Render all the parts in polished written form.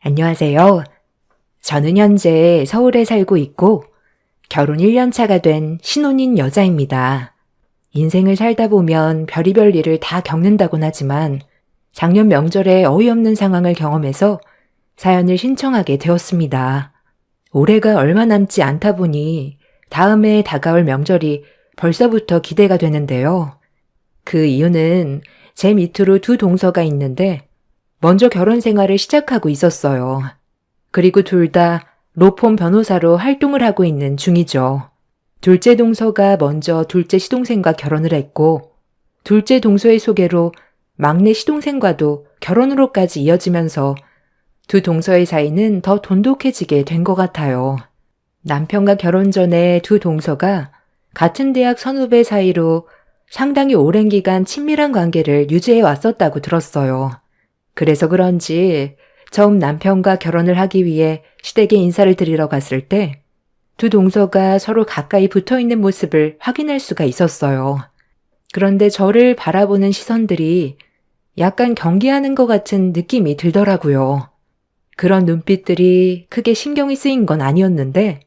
안녕하세요. 저는 현재 서울에 살고 있고 결혼 1년 차가 된 신혼인 여자입니다. 인생을 살다 보면 별의별 일을 다 겪는다곤 하지만 작년 명절에 어이없는 상황을 경험해서 사연을 신청하게 되었습니다. 올해가 얼마 남지 않다 보니 다음에 다가올 명절이 벌써부터 기대가 되는데요. 그 이유는 제 밑으로 두 동서가 있는데 먼저 결혼 생활을 시작하고 있었어요. 그리고 둘 다 로펌 변호사로 활동을 하고 있는 중이죠. 둘째 동서가 먼저 둘째 시동생과 결혼을 했고, 둘째 동서의 소개로 막내 시동생과도 결혼으로까지 이어지면서 두 동서의 사이는 더 돈독해지게 된 것 같아요. 남편과 결혼 전에 두 동서가 같은 대학 선후배 사이로 상당히 오랜 기간 친밀한 관계를 유지해 왔었다고 들었어요. 그래서 그런지 처음 남편과 결혼을 하기 위해 시댁에 인사를 드리러 갔을 때 두 동서가 서로 가까이 붙어 있는 모습을 확인할 수가 있었어요. 그런데 저를 바라보는 시선들이 약간 경계하는 것 같은 느낌이 들더라고요. 그런 눈빛들이 크게 신경이 쓰인 건 아니었는데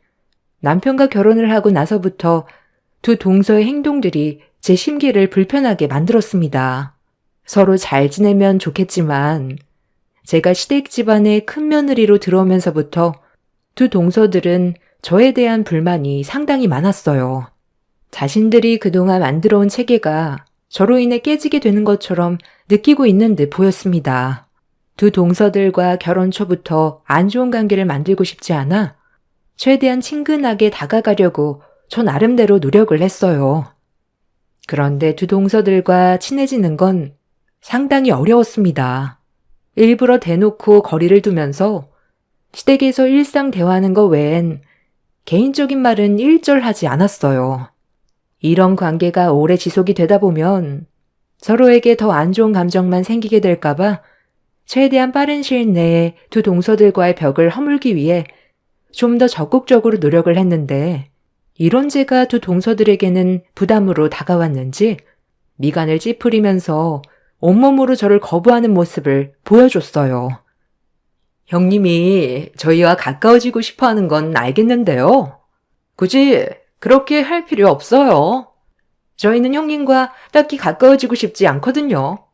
남편과 결혼을 하고 나서부터 두 동서의 행동들이 제 심기를 불편하게 만들었습니다. 서로 잘 지내면 좋겠지만 제가 시댁 집안의 큰 며느리로 들어오면서부터 두 동서들은 저에 대한 불만이 상당히 많았어요. 자신들이 그동안 만들어온 체계가 저로 인해 깨지게 되는 것처럼 느끼고 있는 듯 보였습니다. 두 동서들과 결혼 초부터 안 좋은 관계를 만들고 싶지 않아 최대한 친근하게 다가가려고 저 나름대로 노력을 했어요. 그런데 두 동서들과 친해지는 건 상당히 어려웠습니다. 일부러 대놓고 거리를 두면서 시댁에서 일상 대화하는 것 외엔 개인적인 말은 일절하지 않았어요. 이런 관계가 오래 지속이 되다 보면 서로에게 더 안 좋은 감정만 생기게 될까봐 최대한 빠른 시일 내에 두 동서들과의 벽을 허물기 위해 좀 더 적극적으로 노력을 했는데 이런 제가 두 동서들에게는 부담으로 다가왔는지 미간을 찌푸리면서 온몸으로 저를 거부하는 모습을 보여줬어요. 형님이 저희와 가까워지고 싶어 하는 건 알겠는데요. 굳이 그렇게 할 필요 없어요. 저희는 형님과 딱히 가까워지고 싶지 않거든요.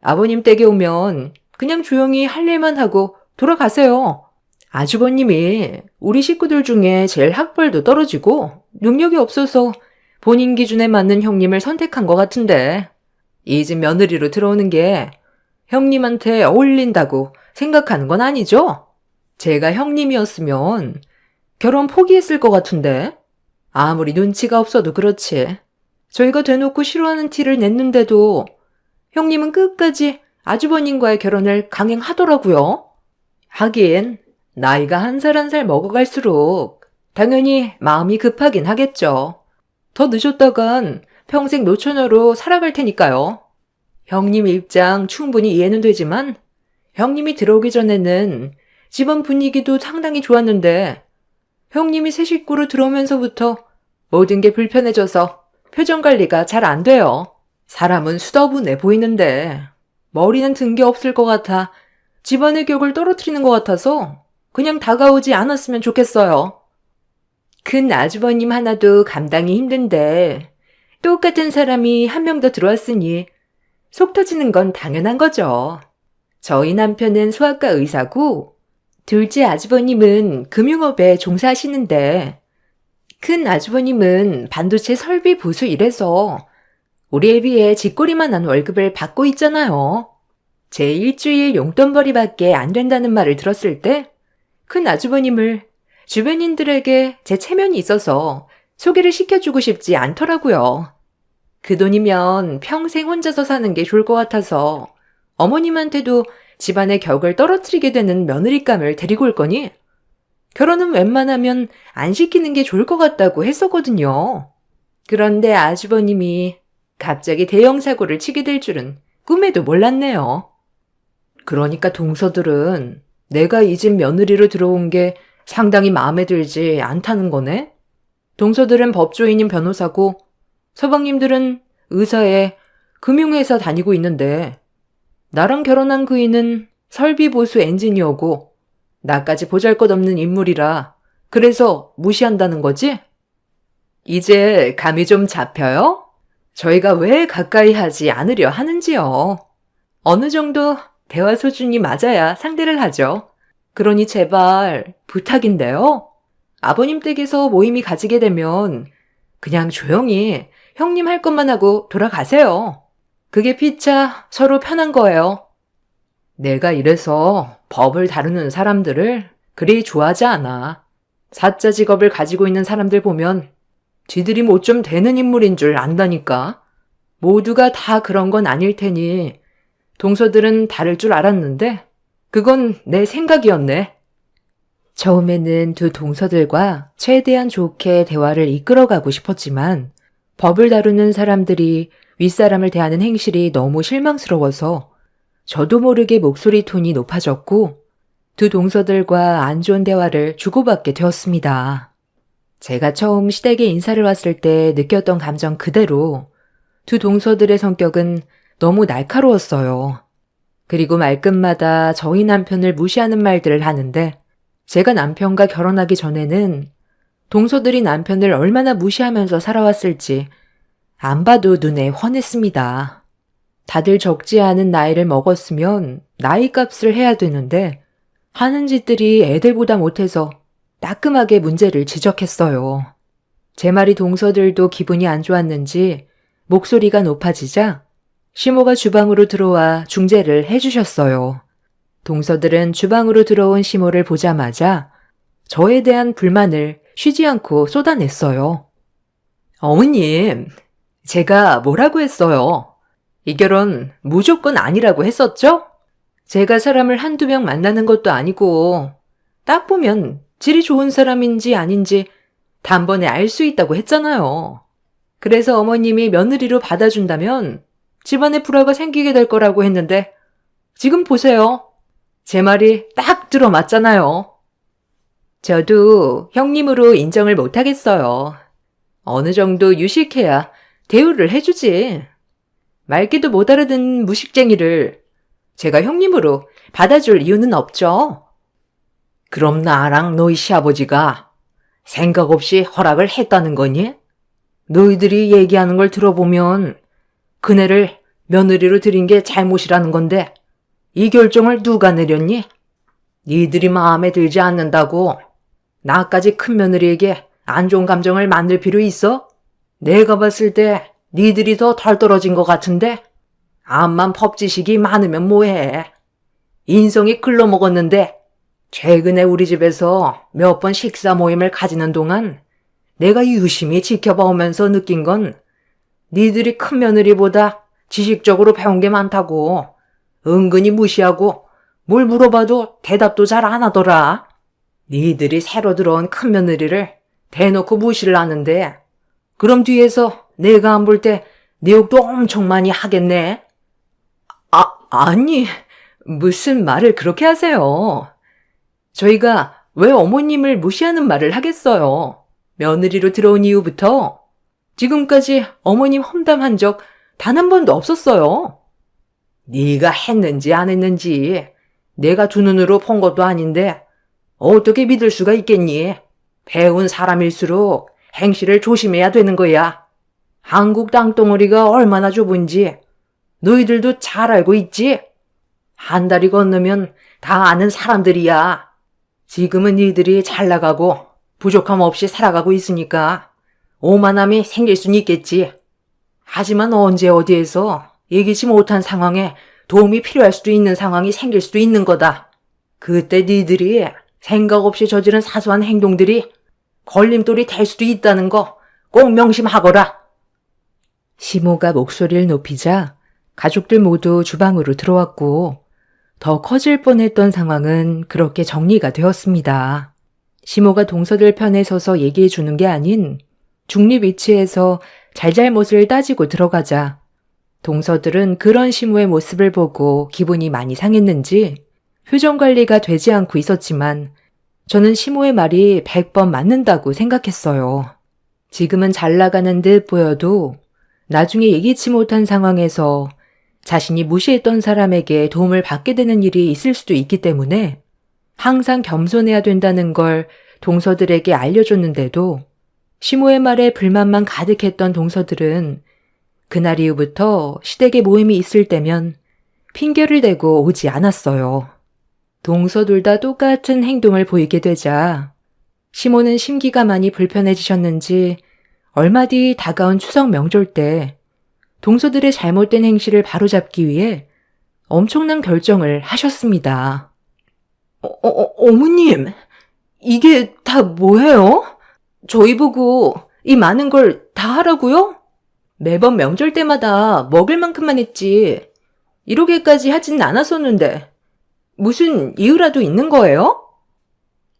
아버님 댁에 오면 그냥 조용히 할 일만 하고 돌아가세요. 아주버님이 우리 식구들 중에 제일 학벌도 떨어지고 능력이 없어서 본인 기준에 맞는 형님을 선택한 것 같은데 이 집 며느리로 들어오는 게 형님한테 어울린다고 생각하는 건 아니죠? 제가 형님이었으면 결혼 포기했을 것 같은데 아무리 눈치가 없어도 그렇지. 저희가 대놓고 싫어하는 티를 냈는데도 형님은 끝까지 아주버님과의 결혼을 강행하더라고요. 하긴 나이가 한 살 한 살 먹어갈수록 당연히 마음이 급하긴 하겠죠. 더 늦었다간 평생 노처녀로 살아갈 테니까요. 형님 입장 충분히 이해는 되지만 형님이 들어오기 전에는 집안 분위기도 상당히 좋았는데 형님이 새 식구로 들어오면서부터 모든 게 불편해져서 표정 관리가 잘 안 돼요. 사람은 수더분해 보이는데 머리는 든 게 없을 것 같아 집안의 격을 떨어뜨리는 것 같아서 그냥 다가오지 않았으면 좋겠어요. 큰 아주버님 하나도 감당이 힘든데 똑같은 사람이 한 명 더 들어왔으니 속 터지는 건 당연한 거죠. 저희 남편은 소아과 의사고 둘째 아주버님은 금융업에 종사하시는데 큰 아주버님은 반도체 설비 보수 일해서 우리에 비해 쥐꼬리만한 월급을 받고 있잖아요. 제 일주일 용돈벌이밖에 안 된다는 말을 들었을 때 큰 아주버님을 주변인들에게 제 체면이 있어서 소개를 시켜주고 싶지 않더라고요. 그 돈이면 평생 혼자서 사는 게 좋을 것 같아서 어머님한테도 집안의 격을 떨어뜨리게 되는 며느리감을 데리고 올 거니 결혼은 웬만하면 안 시키는 게 좋을 것 같다고 했었거든요. 그런데 아주버님이 갑자기 대형 사고를 치게 될 줄은 꿈에도 몰랐네요. 그러니까 동서들은 내가 이 집 며느리로 들어온 게 상당히 마음에 들지 않다는 거네? 동서들은 법조인인 변호사고 서방님들은 의사에 금융회사 다니고 있는데 나랑 결혼한 그이는 설비보수 엔지니어고 나까지 보잘것없는 인물이라 그래서 무시한다는 거지? 이제 감이 좀 잡혀요? 저희가 왜 가까이 하지 않으려 하는지요? 어느 정도 대화 수준이 맞아야 상대를 하죠. 그러니 제발 부탁인데요. 아버님 댁에서 모임이 가지게 되면 그냥 조용히 형님 할 것만 하고 돌아가세요. 그게 피차 서로 편한 거예요. 내가 이래서 법을 다루는 사람들을 그리 좋아하지 않아. 사자 직업을 가지고 있는 사람들 보면 지들이 뭐 좀 되는 인물인 줄 안다니까. 모두가 다 그런 건 아닐 테니 동서들은 다를 줄 알았는데 그건 내 생각이었네. 처음에는 두 동서들과 최대한 좋게 대화를 이끌어가고 싶었지만 법을 다루는 사람들이 윗사람을 대하는 행실이 너무 실망스러워서 저도 모르게 목소리 톤이 높아졌고 두 동서들과 안 좋은 대화를 주고받게 되었습니다. 제가 처음 시댁에 인사를 왔을 때 느꼈던 감정 그대로 두 동서들의 성격은 너무 날카로웠어요. 그리고 말끝마다 저희 남편을 무시하는 말들을 하는데 제가 남편과 결혼하기 전에는 동서들이 남편을 얼마나 무시하면서 살아왔을지 안 봐도 눈에 훤했습니다. 다들 적지 않은 나이를 먹었으면 나이 값을 해야 되는데 하는 짓들이 애들보다 못해서 따끔하게 문제를 지적했어요. 제 말이 동서들도 기분이 안 좋았는지 목소리가 높아지자 시모가 주방으로 들어와 중재를 해주셨어요. 동서들은 주방으로 들어온 시모를 보자마자 저에 대한 불만을 쉬지 않고 쏟아냈어요. 어머님, 제가 뭐라고 했어요? 이 결혼 무조건 아니라고 했었죠? 제가 사람을 한두 명 만나는 것도 아니고 딱 보면 질이 좋은 사람인지 아닌지 단번에 알 수 있다고 했잖아요. 그래서 어머님이 며느리로 받아준다면 집안에 불화가 생기게 될 거라고 했는데 지금 보세요. 제 말이 딱 들어맞잖아요. 저도 형님으로 인정을 못하겠어요. 어느 정도 유식해야 대우를 해주지. 말귀도 못 알아듣는 무식쟁이를 제가 형님으로 받아줄 이유는 없죠. 그럼 나랑 너희 시아버지가 생각 없이 허락을 했다는 거니? 너희들이 얘기하는 걸 들어보면 그네를 며느리로 들인 게 잘못이라는 건데 이 결정을 누가 내렸니? 니들이 마음에 들지 않는다고 나까지 큰 며느리에게 안 좋은 감정을 만들 필요 있어? 내가 봤을 때 니들이 더 덜 떨어진 것 같은데 암만 법지식이 많으면 뭐해. 인성이 글러먹었는데 최근에 우리 집에서 몇 번 식사 모임을 가지는 동안 내가 유심히 지켜봐오면서 느낀 건 니들이 큰 며느리보다 지식적으로 배운 게 많다고. 은근히 무시하고 뭘 물어봐도 대답도 잘 안 하더라. 니들이 새로 들어온 큰 며느리를 대놓고 무시를 하는데 그럼 뒤에서 내가 안 볼 때 내 욕도 엄청 많이 하겠네. 아니, 무슨 말을 그렇게 하세요. 저희가 왜 어머님을 무시하는 말을 하겠어요. 며느리로 들어온 이후부터 지금까지 어머님 험담한 적 단 한 번도 없었어요. 네가 했는지 안 했는지 내가 두 눈으로 본 것도 아닌데 어떻게 믿을 수가 있겠니? 배운 사람일수록 행실을 조심해야 되는 거야. 한국 땅덩어리가 얼마나 좁은지 너희들도 잘 알고 있지? 한 달이 건너면 다 아는 사람들이야. 지금은 니들이 잘 나가고 부족함 없이 살아가고 있으니까 오만함이 생길 수는 있겠지. 하지만 언제 어디에서 예기치 못한 상황에 도움이 필요할 수도 있는 상황이 생길 수도 있는 거다. 그때 니들이 생각 없이 저지른 사소한 행동들이 걸림돌이 될 수도 있다는 거 꼭 명심하거라. 시모가 목소리를 높이자 가족들 모두 주방으로 들어왔고 더 커질 뻔했던 상황은 그렇게 정리가 되었습니다. 시모가 동서들 편에 서서 얘기해 주는 게 아닌 중립 위치에서 잘잘못을 따지고 들어가자 동서들은 그런 시모의 모습을 보고 기분이 많이 상했는지 표정 관리가 되지 않고 있었지만 저는 시모의 말이 100번 맞는다고 생각했어요. 지금은 잘 나가는 듯 보여도 나중에 예기치 못한 상황에서 자신이 무시했던 사람에게 도움을 받게 되는 일이 있을 수도 있기 때문에 항상 겸손해야 된다는 걸 동서들에게 알려줬는데도 시모의 말에 불만만 가득했던 동서들은 그날 이후부터 시댁에 모임이 있을 때면 핑계를 대고 오지 않았어요. 동서둘 다 똑같은 행동을 보이게 되자 시모는 심기가 많이 불편해지셨는지 얼마 뒤 다가온 추석 명절 때 동서들의 잘못된 행실을 바로잡기 위해 엄청난 결정을 하셨습니다. 어머님, 이게 다 뭐예요? 저희 보고 이 많은 걸 다 하라고요? 매번 명절 때마다 먹을 만큼만 했지 이러게까지 하진 않았었는데 무슨 이유라도 있는 거예요?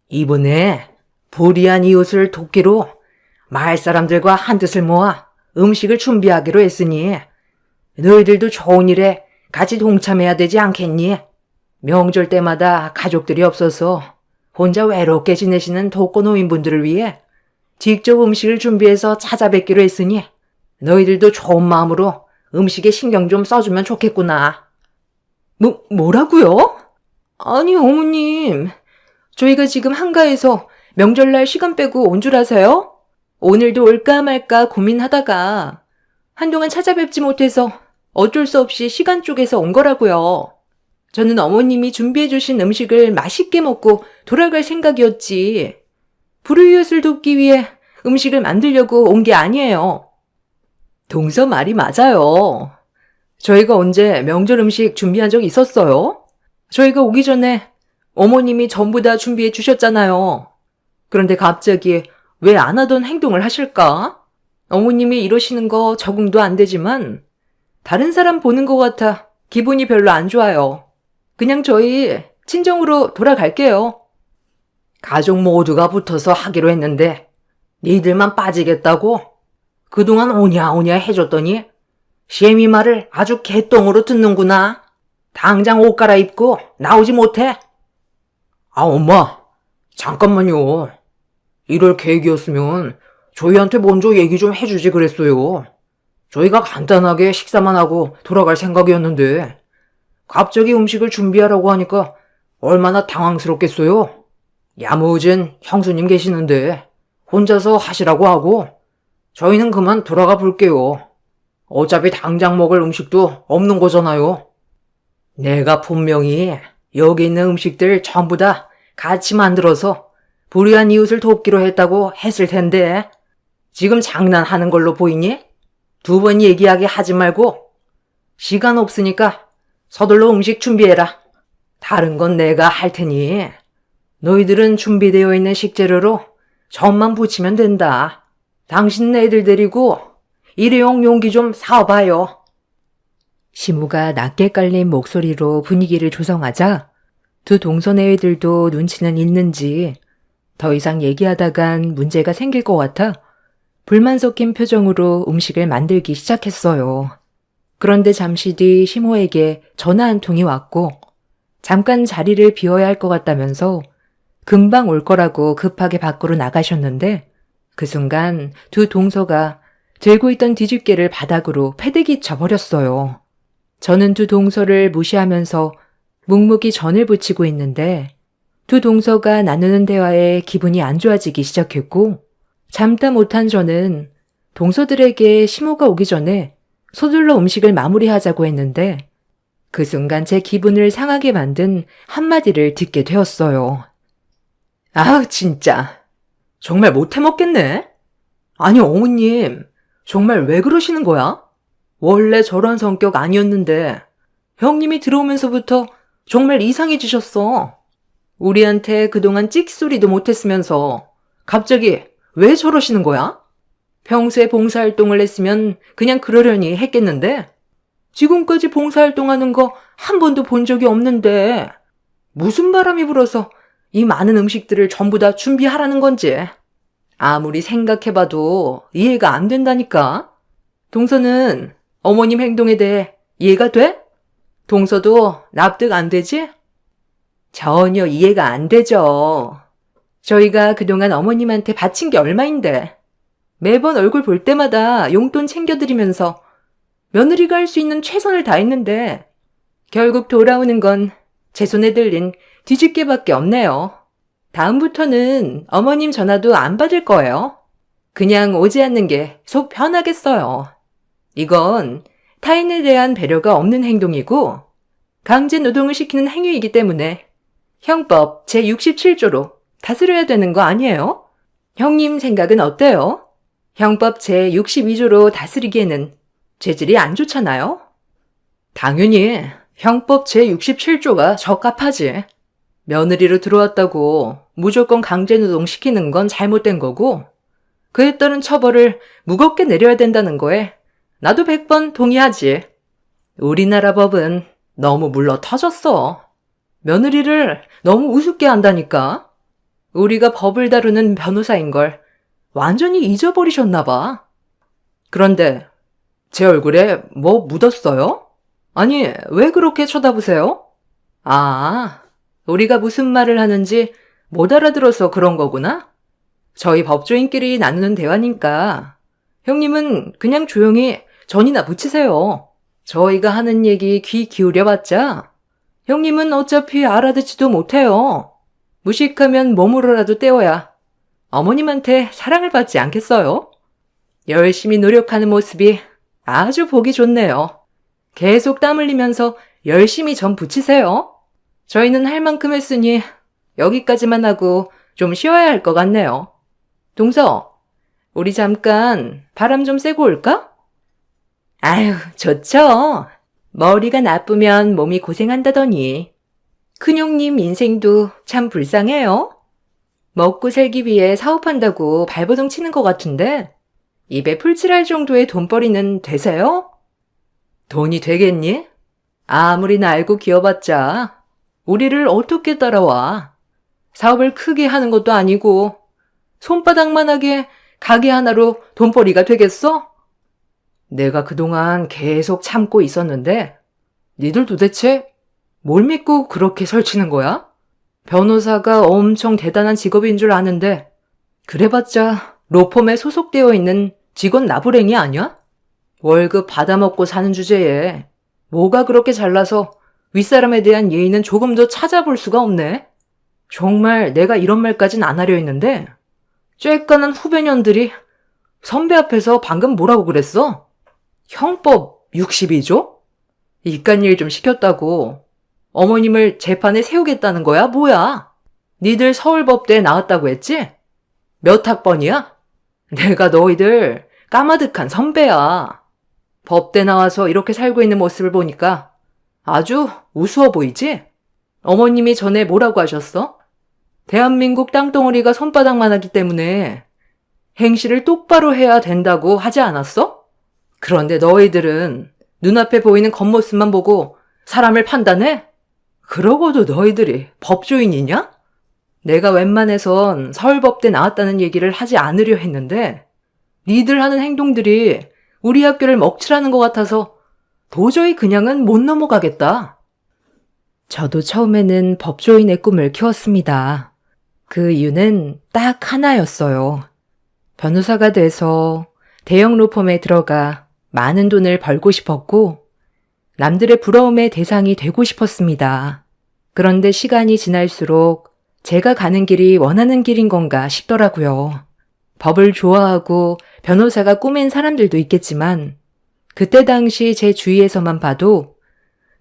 이번에 불의한 이웃을 돕기로 마을 사람들과 한뜻을 모아 음식을 준비하기로 했으니 너희들도 좋은 일에 같이 동참해야 되지 않겠니? 명절 때마다 가족들이 없어서 혼자 외롭게 지내시는 독거노인분들을 위해 직접 음식을 준비해서 찾아뵙기로 했으니 너희들도 좋은 마음으로 음식에 신경 좀 써주면 좋겠구나. 뭐라고요? 아니 어머님, 저희가 지금 한가해서 명절날 시간 빼고 온 줄 아세요? 오늘도 올까 말까 고민하다가 한동안 찾아뵙지 못해서 어쩔 수 없이 시간 쪼개서 온 거라고요. 저는 어머님이 준비해 주신 음식을 맛있게 먹고 돌아갈 생각이었지. 불우이웃을 돕기 위해 음식을 만들려고 온 게 아니에요. 동서 말이 맞아요. 저희가 언제 명절 음식 준비한 적 있었어요? 저희가 오기 전에 어머님이 전부 다 준비해 주셨잖아요. 그런데 갑자기 왜 안 하던 행동을 하실까? 어머님이 이러시는 거 적응도 안 되지만 다른 사람 보는 것 같아 기분이 별로 안 좋아요. 그냥 저희 친정으로 돌아갈게요. 가족 모두가 붙어서 하기로 했는데 니들만 빠지겠다고? 그동안 오냐오냐 해줬더니 시애미 말을 아주 개똥으로 듣는구나. 당장 옷 갈아입고 나오지 못해. 엄마, 잠깐만요. 이럴 계획이었으면 저희한테 먼저 얘기 좀 해주지 그랬어요. 저희가 간단하게 식사만 하고 돌아갈 생각이었는데 갑자기 음식을 준비하라고 하니까 얼마나 당황스럽겠어요. 야무진 형수님 계시는데 혼자서 하시라고 하고 저희는 그만 돌아가 볼게요. 어차피 당장 먹을 음식도 없는 거잖아요. 내가 분명히 여기 있는 음식들 전부 다 같이 만들어서 불의한 이웃을 돕기로 했다고 했을 텐데 지금 장난하는 걸로 보이니? 두 번 얘기하게 하지 말고 시간 없으니까 서둘러 음식 준비해라. 다른 건 내가 할 테니 너희들은 준비되어 있는 식재료로 전만 부치면 된다. 당신 애들 데리고 일회용 용기 좀 사와봐요. 시무가 낮게 깔린 목소리로 분위기를 조성하자 두 동선의 애들도 눈치는 있는지 더 이상 얘기하다간 문제가 생길 것 같아 불만 섞인 표정으로 음식을 만들기 시작했어요. 그런데 잠시 뒤 시모에게 전화 한 통이 왔고 잠깐 자리를 비워야 할 것 같다면서 금방 올 거라고 급하게 밖으로 나가셨는데 그 순간 두 동서가 들고 있던 뒤집개를 바닥으로 패대기 쳐버렸어요. 저는 두 동서를 무시하면서 묵묵히 전을 부치고 있는데 두 동서가 나누는 대화에 기분이 안 좋아지기 시작했고 참다 못한 저는 동서들에게 시모가 오기 전에 서둘러 음식을 마무리하자고 했는데 그 순간 제 기분을 상하게 만든 한마디를 듣게 되었어요. 진짜. 정말 못해 먹겠네. 아니 어머님, 정말 왜 그러시는 거야? 원래 저런 성격 아니었는데 형님이 들어오면서부터 정말 이상해지셨어. 우리한테 그동안 찍소리도 못했으면서 갑자기 왜 저러시는 거야? 평소에 봉사활동을 했으면 그냥 그러려니 했겠는데 지금까지 봉사활동하는 거 한 번도 본 적이 없는데 무슨 바람이 불어서 이 많은 음식들을 전부 다 준비하라는 건지 아무리 생각해봐도 이해가 안 된다니까. 동서는 어머님 행동에 대해 이해가 돼? 동서도 납득 안 되지? 전혀 이해가 안 되죠. 저희가 그동안 어머님한테 바친 게 얼마인데 매번 얼굴 볼 때마다 용돈 챙겨드리면서 며느리가 할 수 있는 최선을 다했는데 결국 돌아오는 건 제 손에 들린 뒤집개밖에 없네요. 다음부터는 어머님 전화도 안 받을 거예요. 그냥 오지 않는 게 속 편하겠어요. 이건 타인에 대한 배려가 없는 행동이고 강제 노동을 시키는 행위이기 때문에 형법 제67조로 다스려야 되는 거 아니에요? 형님 생각은 어때요? 형법 제62조로 다스리기에는 죄질이 안 좋잖아요? 당연히 형법 제67조가 적합하지. 며느리로 들어왔다고 무조건 강제노동 시키는 건 잘못된 거고 그에 따른 처벌을 무겁게 내려야 된다는 거에 나도 100번 동의하지. 우리나라 법은 너무 물러 터졌어. 며느리를 너무 우습게 한다니까. 우리가 법을 다루는 변호사인 걸 완전히 잊어버리셨나 봐. 그런데 제 얼굴에 뭐 묻었어요? 아니, 왜 그렇게 쳐다보세요? 아, 우리가 무슨 말을 하는지 못 알아들어서 그런 거구나? 저희 법조인끼리 나누는 대화니까 형님은 그냥 조용히 전이나 붙이세요. 저희가 하는 얘기 귀 기울여봤자 형님은 어차피 알아듣지도 못해요. 무식하면 몸으로라도 때워야 어머님한테 사랑을 받지 않겠어요? 열심히 노력하는 모습이 아주 보기 좋네요. 계속 땀 흘리면서 열심히 전 붙이세요. 저희는 할 만큼 했으니 여기까지만 하고 좀 쉬어야 할 것 같네요. 동서, 우리 잠깐 바람 좀 쐬고 올까? 아유, 좋죠. 머리가 나쁘면 몸이 고생한다더니. 큰형님 인생도 참 불쌍해요. 먹고 살기 위해 사업한다고 발버둥 치는 것 같은데 입에 풀칠할 정도의 돈벌이는 되세요? 돈이 되겠니? 아무리나 알고 기어봤자 우리를 어떻게 따라와. 사업을 크게 하는 것도 아니고 손바닥만하게 가게 하나로 돈벌이가 되겠어? 내가 그동안 계속 참고 있었는데 니들 도대체 뭘 믿고 그렇게 설치는 거야? 변호사가 엄청 대단한 직업인 줄 아는데 그래봤자 로펌에 소속되어 있는 직원 나부랭이 아니야? 월급 받아먹고 사는 주제에 뭐가 그렇게 잘나서 윗사람에 대한 예의는 조금 더 찾아볼 수가 없네. 정말 내가 이런 말까진 안 하려 했는데 쬐깐한 후배년들이 선배 앞에서 방금 뭐라고 그랬어? 형법 62조? 이깟 일 좀 시켰다고 어머님을 재판에 세우겠다는 거야? 뭐야? 니들 서울법대에 나왔다고 했지? 몇 학번이야? 내가 너희들 까마득한 선배야. 법대 나와서 이렇게 살고 있는 모습을 보니까 아주 우스워 보이지? 어머님이 전에 뭐라고 하셨어? 대한민국 땅덩어리가 손바닥만 하기 때문에 행실을 똑바로 해야 된다고 하지 않았어? 그런데 너희들은 눈앞에 보이는 겉모습만 보고 사람을 판단해? 그러고도 너희들이 법조인이냐? 내가 웬만해선 서울법대 나왔다는 얘기를 하지 않으려 했는데 니들 하는 행동들이 우리 학교를 먹칠하는 것 같아서 도저히 그냥은 못 넘어가겠다. 저도 처음에는 법조인의 꿈을 키웠습니다. 그 이유는 딱 하나였어요. 변호사가 돼서 대형 로펌에 들어가 많은 돈을 벌고 싶었고 남들의 부러움의 대상이 되고 싶었습니다. 그런데 시간이 지날수록 제가 가는 길이 원하는 길인 건가 싶더라고요. 법을 좋아하고 변호사가 꿈인 사람들도 있겠지만 그때 당시 제 주위에서만 봐도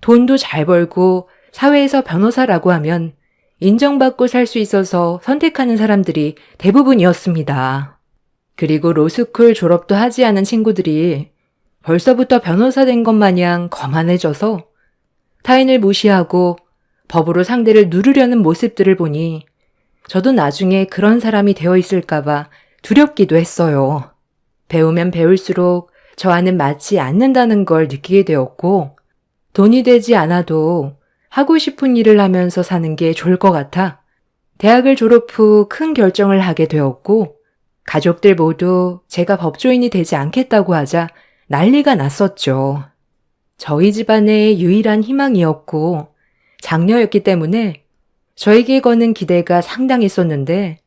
돈도 잘 벌고 사회에서 변호사라고 하면 인정받고 살 수 있어서 선택하는 사람들이 대부분이었습니다. 그리고 로스쿨 졸업도 하지 않은 친구들이 벌써부터 변호사 된 것 마냥 거만해져서 타인을 무시하고 법으로 상대를 누르려는 모습들을 보니 저도 나중에 그런 사람이 되어 있을까봐 두렵기도 했어요. 배우면 배울수록 저와는 맞지 않는다는 걸 느끼게 되었고 돈이 되지 않아도 하고 싶은 일을 하면서 사는 게 좋을 것 같아 대학을 졸업 후 큰 결정을 하게 되었고 가족들 모두 제가 법조인이 되지 않겠다고 하자 난리가 났었죠. 저희 집안의 유일한 희망이었고 장녀였기 때문에 저에게 거는 기대가 상당했었는데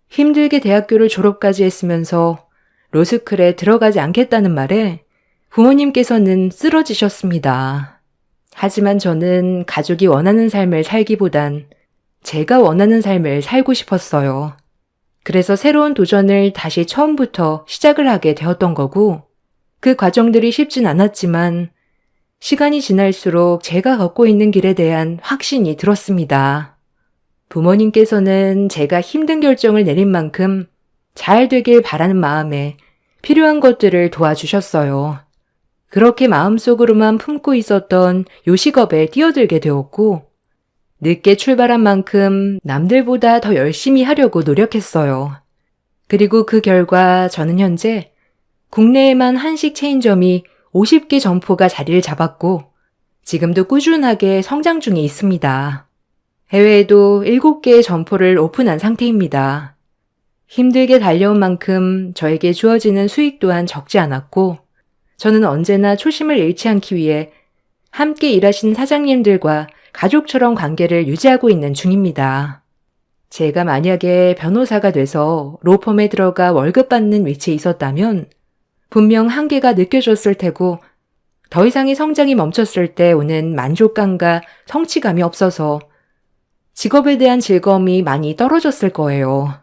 힘들게 대학교를 졸업까지 했으면서 로스쿨에 들어가지 않겠다는 말에 부모님께서는 쓰러지셨습니다. 하지만 저는 가족이 원하는 삶을 살기보단 제가 원하는 삶을 살고 싶었어요. 그래서 새로운 도전을 다시 처음부터 시작을 하게 되었던 거고, 그 과정들이 쉽진 않았지만 시간이 지날수록 제가 걷고 있는 길에 대한 확신이 들었습니다. 부모님께서는 제가 힘든 결정을 내린 만큼 잘 되길 바라는 마음에 필요한 것들을 도와주셨어요. 그렇게 마음속으로만 품고 있었던 요식업에 뛰어들게 되었고, 늦게 출발한 만큼 남들보다 더 열심히 하려고 노력했어요. 그리고 그 결과 저는 현재 국내에만 한식 체인점이 50개 점포가 자리를 잡았고, 지금도 꾸준하게 성장 중에 있습니다. 해외에도 7개의 점포를 오픈한 상태입니다. 힘들게 달려온 만큼 저에게 주어지는 수익 또한 적지 않았고, 저는 언제나 초심을 잃지 않기 위해 함께 일하신 사장님들과 가족처럼 관계를 유지하고 있는 중입니다. 제가 만약에 변호사가 돼서 로펌에 들어가 월급 받는 위치에 있었다면 분명 한계가 느껴졌을 테고, 더 이상의 성장이 멈췄을 때 오는 만족감과 성취감이 없어서 직업에 대한 즐거움이 많이 떨어졌을 거예요.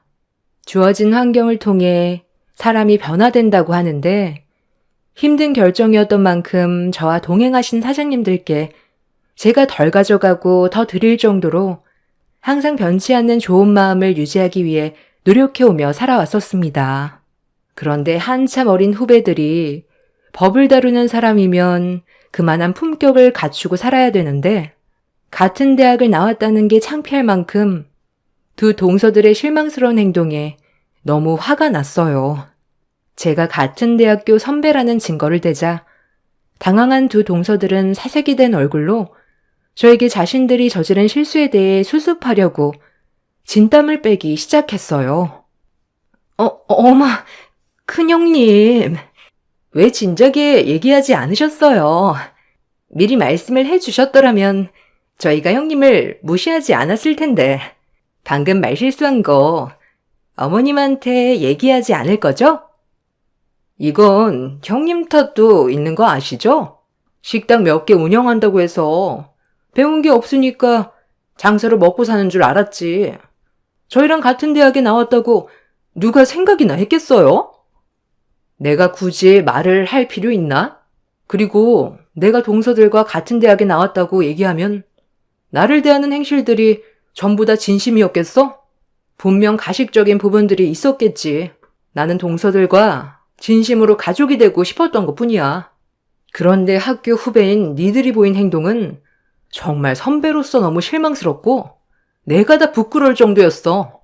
주어진 환경을 통해 사람이 변화된다고 하는데, 힘든 결정이었던 만큼 저와 동행하신 사장님들께 제가 덜 가져가고 더 드릴 정도로 항상 변치 않는 좋은 마음을 유지하기 위해 노력해오며 살아왔었습니다. 그런데 한참 어린 후배들이 법을 다루는 사람이면 그만한 품격을 갖추고 살아야 되는데, 같은 대학을 나왔다는 게 창피할 만큼 두 동서들의 실망스러운 행동에 너무 화가 났어요. 제가 같은 대학교 선배라는 증거를 대자 당황한 두 동서들은 사색이 된 얼굴로 저에게 자신들이 저지른 실수에 대해 수습하려고 진땀을 빼기 시작했어요. 어머, 큰형님, 왜 진작에 얘기하지 않으셨어요? 미리 말씀을 해주셨더라면 저희가 형님을 무시하지 않았을 텐데, 방금 말실수한 거 어머님한테 얘기하지 않을 거죠? 이건 형님 탓도 있는 거 아시죠? 식당 몇 개 운영한다고 해서 배운 게 없으니까 장사로 먹고 사는 줄 알았지. 저희랑 같은 대학에 나왔다고 누가 생각이나 했겠어요? 내가 굳이 말을 할 필요 있나? 그리고 내가 동서들과 같은 대학에 나왔다고 얘기하면 나를 대하는 행실들이 전부 다 진심이었겠어? 분명 가식적인 부분들이 있었겠지. 나는 동서들과 진심으로 가족이 되고 싶었던 것뿐이야. 그런데 학교 후배인 니들이 보인 행동은 정말 선배로서 너무 실망스럽고 내가 다 부끄러울 정도였어.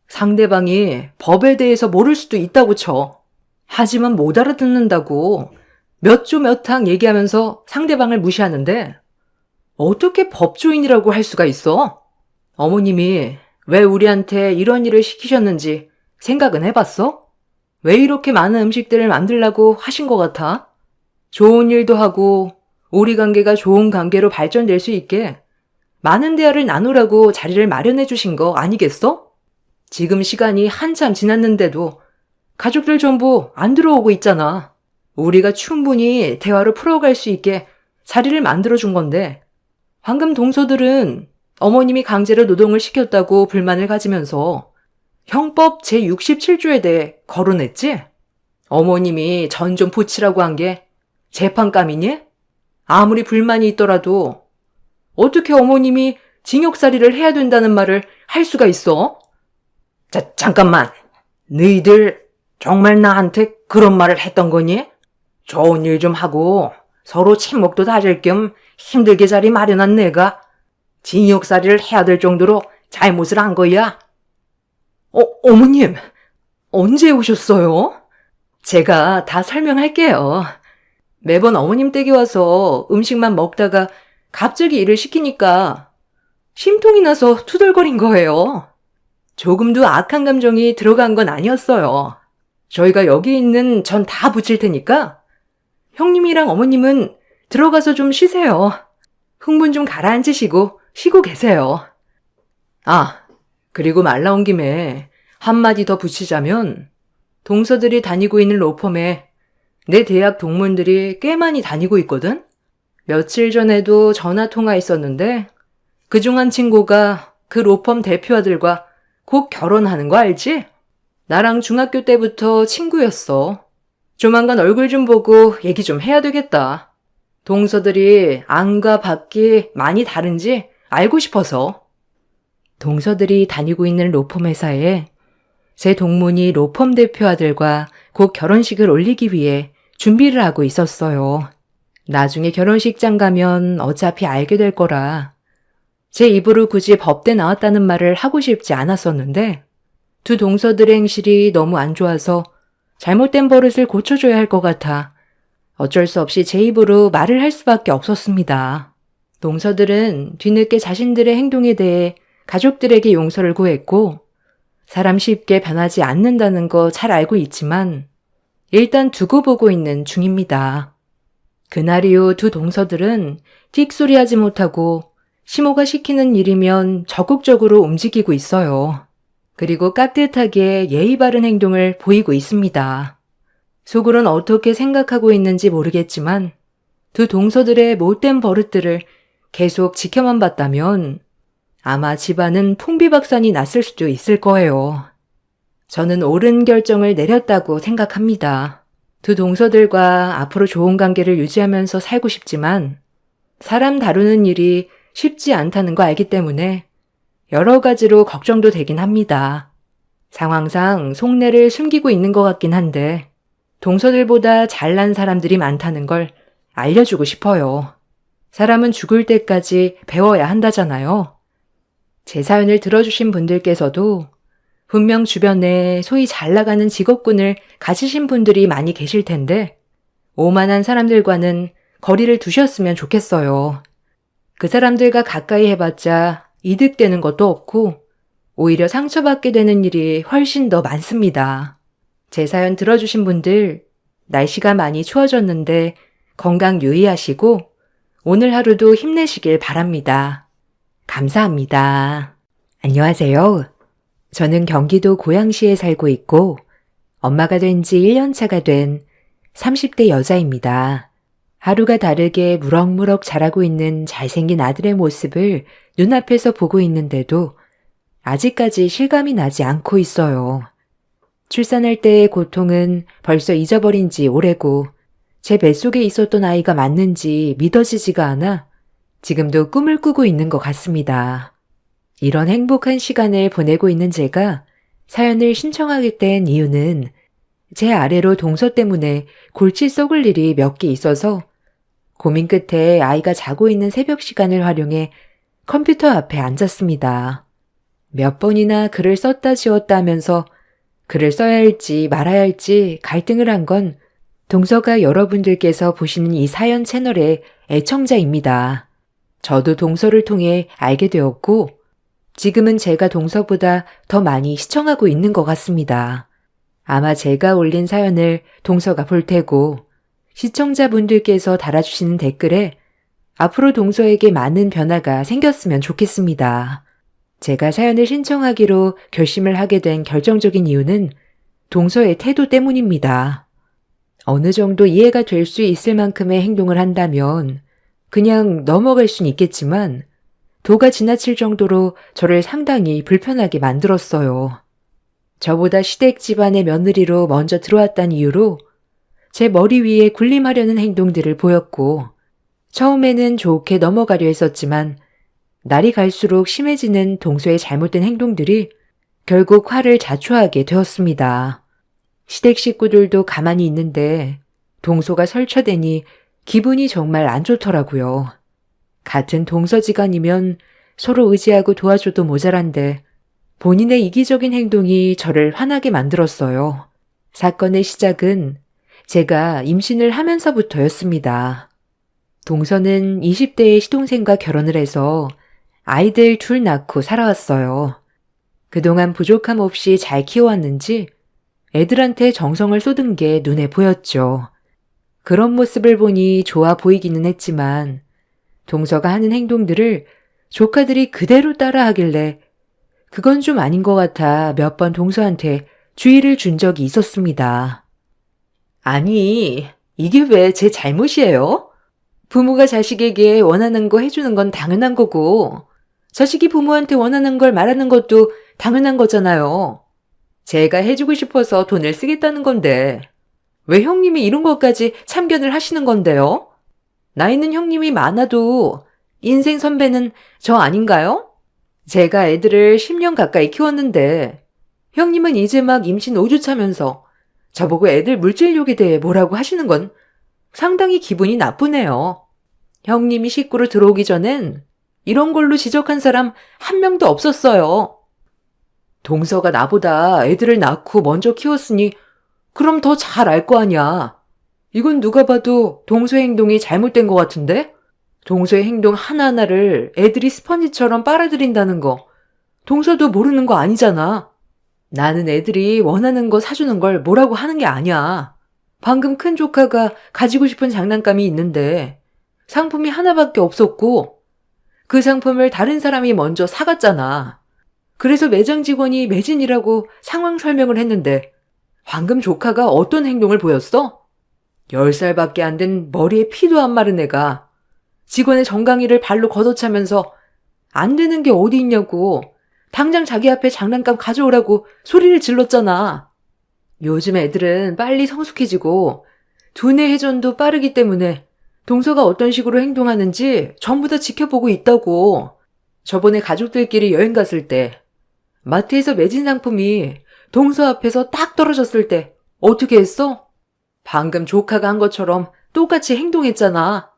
상대방이 법에 대해서 모를 수도 있다고 쳐. 하지만 못 알아듣는다고 몇 조 몇 항 얘기하면서 상대방을 무시하는데 어떻게 법조인이라고 할 수가 있어? 어머님이 왜 우리한테 이런 일을 시키셨는지 생각은 해봤어? 왜 이렇게 많은 음식들을 만들라고 하신 것 같아? 좋은 일도 하고 우리 관계가 좋은 관계로 발전될 수 있게 많은 대화를 나누라고 자리를 마련해 주신 거 아니겠어? 지금 시간이 한참 지났는데도 가족들 전부 안 들어오고 있잖아. 우리가 충분히 대화를 풀어갈 수 있게 자리를 만들어준 건데, 방금 동서들은 어머님이 강제로 노동을 시켰다고 불만을 가지면서 형법 제67조에 대해 거론했지? 어머님이 전 좀 붙이라고 한 게 재판감이니? 아무리 불만이 있더라도 어떻게 어머님이 징역살이를 해야 된다는 말을 할 수가 있어? 자, 잠깐만. 너희들 정말 나한테 그런 말을 했던 거니? 좋은 일 좀 하고 서로 친목도 다질 겸 힘들게 자리 마련한 내가 징역살이를 해야 될 정도로 잘못을 한 거야? 어머님, 언제 오셨어요? 제가 다 설명할게요. 매번 어머님 댁에 와서 음식만 먹다가 갑자기 일을 시키니까 심통이 나서 투덜거린 거예요. 조금도 악한 감정이 들어간 건 아니었어요. 저희가 여기 있는 전 다 붙일 테니까 형님이랑 어머님은 들어가서 좀 쉬세요. 흥분 좀 가라앉으시고 쉬고 계세요. 아, 그리고 말 나온 김에 한마디 더 붙이자면 동서들이 다니고 있는 로펌에 내 대학 동문들이 꽤 많이 다니고 있거든? 며칠 전에도 전화 통화했었는데 그중 한 친구가 그 로펌 대표 아들과 곧 결혼하는 거 알지? 나랑 중학교 때부터 친구였어. 조만간 얼굴 좀 보고 얘기 좀 해야 되겠다. 동서들이 안과 밖이 많이 다른지 알고 싶어서. 동서들이 다니고 있는 로펌 회사에 제 동문이 로펌 대표 아들과 곧 결혼식을 올리기 위해 준비를 하고 있었어요. 나중에 결혼식장 가면 어차피 알게 될 거라 제 입으로 굳이 법대 나왔다는 말을 하고 싶지 않았었는데 두 동서들의 행실이 너무 안 좋아서 잘못된 버릇을 고쳐줘야 할 것 같아 어쩔 수 없이 제 입으로 말을 할 수밖에 없었습니다. 동서들은 뒤늦게 자신들의 행동에 대해 가족들에게 용서를 구했고 사람 쉽게 변하지 않는다는 거 잘 알고 있지만 일단 두고 보고 있는 중입니다. 그날 이후 두 동서들은 틱소리하지 못하고 시모가 시키는 일이면 적극적으로 움직이고 있어요. 그리고 깍듯하게 예의 바른 행동을 보이고 있습니다. 속으론 어떻게 생각하고 있는지 모르겠지만 두 동서들의 못된 버릇들을 계속 지켜만 봤다면 아마 집안은 풍비박산이 났을 수도 있을 거예요. 저는 옳은 결정을 내렸다고 생각합니다. 두 동서들과 앞으로 좋은 관계를 유지하면서 살고 싶지만 사람 다루는 일이 쉽지 않다는 거 알기 때문에 여러 가지로 걱정도 되긴 합니다. 상황상 속내를 숨기고 있는 것 같긴 한데 동서들보다 잘난 사람들이 많다는 걸 알려주고 싶어요. 사람은 죽을 때까지 배워야 한다잖아요. 제 사연을 들어주신 분들께서도 분명 주변에 소위 잘 나가는 직업군을 가지신 분들이 많이 계실 텐데 오만한 사람들과는 거리를 두셨으면 좋겠어요. 그 사람들과 가까이 해봤자 이득되는 것도 없고 오히려 상처받게 되는 일이 훨씬 더 많습니다. 제 사연 들어주신 분들 날씨가 많이 추워졌는데 건강 유의하시고 오늘 하루도 힘내시길 바랍니다. 감사합니다. 안녕하세요. 저는 경기도 고양시에 살고 있고 엄마가 된 지 1년 차가 된 30대 여자입니다. 하루가 다르게 무럭무럭 자라고 있는 잘생긴 아들의 모습을 눈앞에서 보고 있는데도 아직까지 실감이 나지 않고 있어요. 출산할 때의 고통은 벌써 잊어버린 지 오래고 제 뱃속에 있었던 아이가 맞는지 믿어지지가 않아 지금도 꿈을 꾸고 있는 것 같습니다. 이런 행복한 시간을 보내고 있는 제가 사연을 신청하게 된 이유는 제 아래로 동서 때문에 골치 썩을 일이 몇 개 있어서 고민 끝에 아이가 자고 있는 새벽 시간을 활용해 컴퓨터 앞에 앉았습니다. 몇 번이나 글을 썼다 지웠다 하면서 글을 써야 할지 말아야 할지 갈등을 한 건 동서가 여러분들께서 보시는 이 사연 채널의 애청자입니다. 저도 동서를 통해 알게 되었고 지금은 제가 동서보다 더 많이 시청하고 있는 것 같습니다. 아마 제가 올린 사연을 동서가 볼 테고 시청자분들께서 달아주시는 댓글에 앞으로 동서에게 많은 변화가 생겼으면 좋겠습니다. 제가 사연을 신청하기로 결심을 하게 된 결정적인 이유는 동서의 태도 때문입니다. 어느 정도 이해가 될 수 있을 만큼의 행동을 한다면 그냥 넘어갈 순 있겠지만 도가 지나칠 정도로 저를 상당히 불편하게 만들었어요. 저보다 시댁 집안의 며느리로 먼저 들어왔다는 이유로 제 머리 위에 군림하려는 행동들을 보였고 처음에는 좋게 넘어가려 했었지만 날이 갈수록 심해지는 동서의 잘못된 행동들이 결국 화를 자초하게 되었습니다. 시댁 식구들도 가만히 있는데 동서가 설쳐대니 기분이 정말 안 좋더라고요. 같은 동서지간이면 서로 의지하고 도와줘도 모자란데 본인의 이기적인 행동이 저를 화나게 만들었어요. 사건의 시작은 제가 임신을 하면서부터였습니다. 동서는 20대의 시동생과 결혼을 해서 아이들 둘 낳고 살아왔어요. 그동안 부족함 없이 잘 키워왔는지 애들한테 정성을 쏟은 게 눈에 보였죠. 그런 모습을 보니 좋아 보이기는 했지만 동서가 하는 행동들을 조카들이 그대로 따라하길래 그건 좀 아닌 것 같아 몇 번 동서한테 주의를 준 적이 있었습니다. 아니, 이게 왜 제 잘못이에요? 부모가 자식에게 원하는 거 해주는 건 당연한 거고 자식이 부모한테 원하는 걸 말하는 것도 당연한 거잖아요. 제가 해주고 싶어서 돈을 쓰겠다는 건데 왜 형님이 이런 것까지 참견을 하시는 건데요? 나이는 형님이 많아도 인생 선배는 저 아닌가요? 제가 애들을 10년 가까이 키웠는데 형님은 이제 막 임신 5주 차면서 저보고 애들 물질욕에 대해 뭐라고 하시는 건 상당히 기분이 나쁘네요. 형님이 식구로 들어오기 전엔 이런 걸로 지적한 사람 한 명도 없었어요. 동서가 나보다 애들을 낳고 먼저 키웠으니 그럼 더 잘 알 거 아냐. 이건 누가 봐도 동서의 행동이 잘못된 것 같은데? 동서의 행동 하나하나를 애들이 스펀지처럼 빨아들인다는 거 동서도 모르는 거 아니잖아. 나는 애들이 원하는 거 사주는 걸 뭐라고 하는 게 아니야. 방금 큰 조카가 가지고 싶은 장난감이 있는데 상품이 하나밖에 없었고 그 상품을 다른 사람이 먼저 사갔잖아. 그래서 매장 직원이 매진이라고 상황 설명을 했는데 방금 조카가 어떤 행동을 보였어? 10살밖에 안 된 머리에 피도 안 마른 애가 직원의 정강이를 발로 걷어차면서 안 되는 게 어디 있냐고 당장 자기 앞에 장난감 가져오라고 소리를 질렀잖아. 요즘 애들은 빨리 성숙해지고 두뇌 회전도 빠르기 때문에 동서가 어떤 식으로 행동하는지 전부 다 지켜보고 있다고. 저번에 가족들끼리 여행 갔을 때 마트에서 매진 상품이 동서 앞에서 딱 떨어졌을 때 어떻게 했어? 방금 조카가 한 것처럼 똑같이 행동했잖아.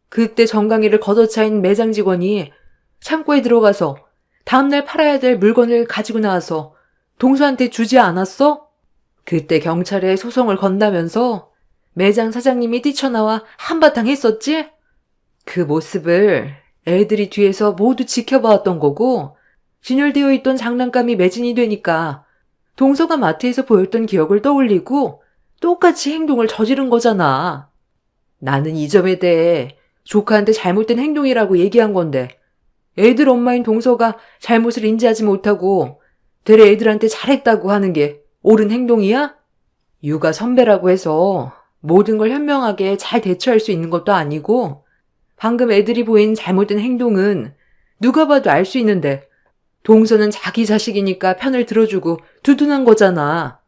그때 정강이를 걷어차인 매장 직원이 창고에 들어가서 다음날 팔아야 될 물건을 가지고 나와서 동서한테 주지 않았어? 그때 경찰에 소송을 건다면서 매장 사장님이 뛰쳐나와 한바탕 했었지? 그 모습을 애들이 뒤에서 모두 지켜봐왔던 거고 진열되어 있던 장난감이 매진이 되니까 동서가 마트에서 보였던 기억을 떠올리고 똑같이 행동을 저지른 거잖아. 나는 이 점에 대해 조카한테 잘못된 행동이라고 얘기한 건데 애들 엄마인 동서가 잘못을 인지하지 못하고 되레 애들한테 잘했다고 하는 게 옳은 행동이야? 육아 선배라고 해서 모든 걸 현명하게 잘 대처할 수 있는 것도 아니고 방금 애들이 보인 잘못된 행동은 누가 봐도 알 수 있는데 동서는 자기 자식이니까 편을 들어주고 두둔한 거잖아.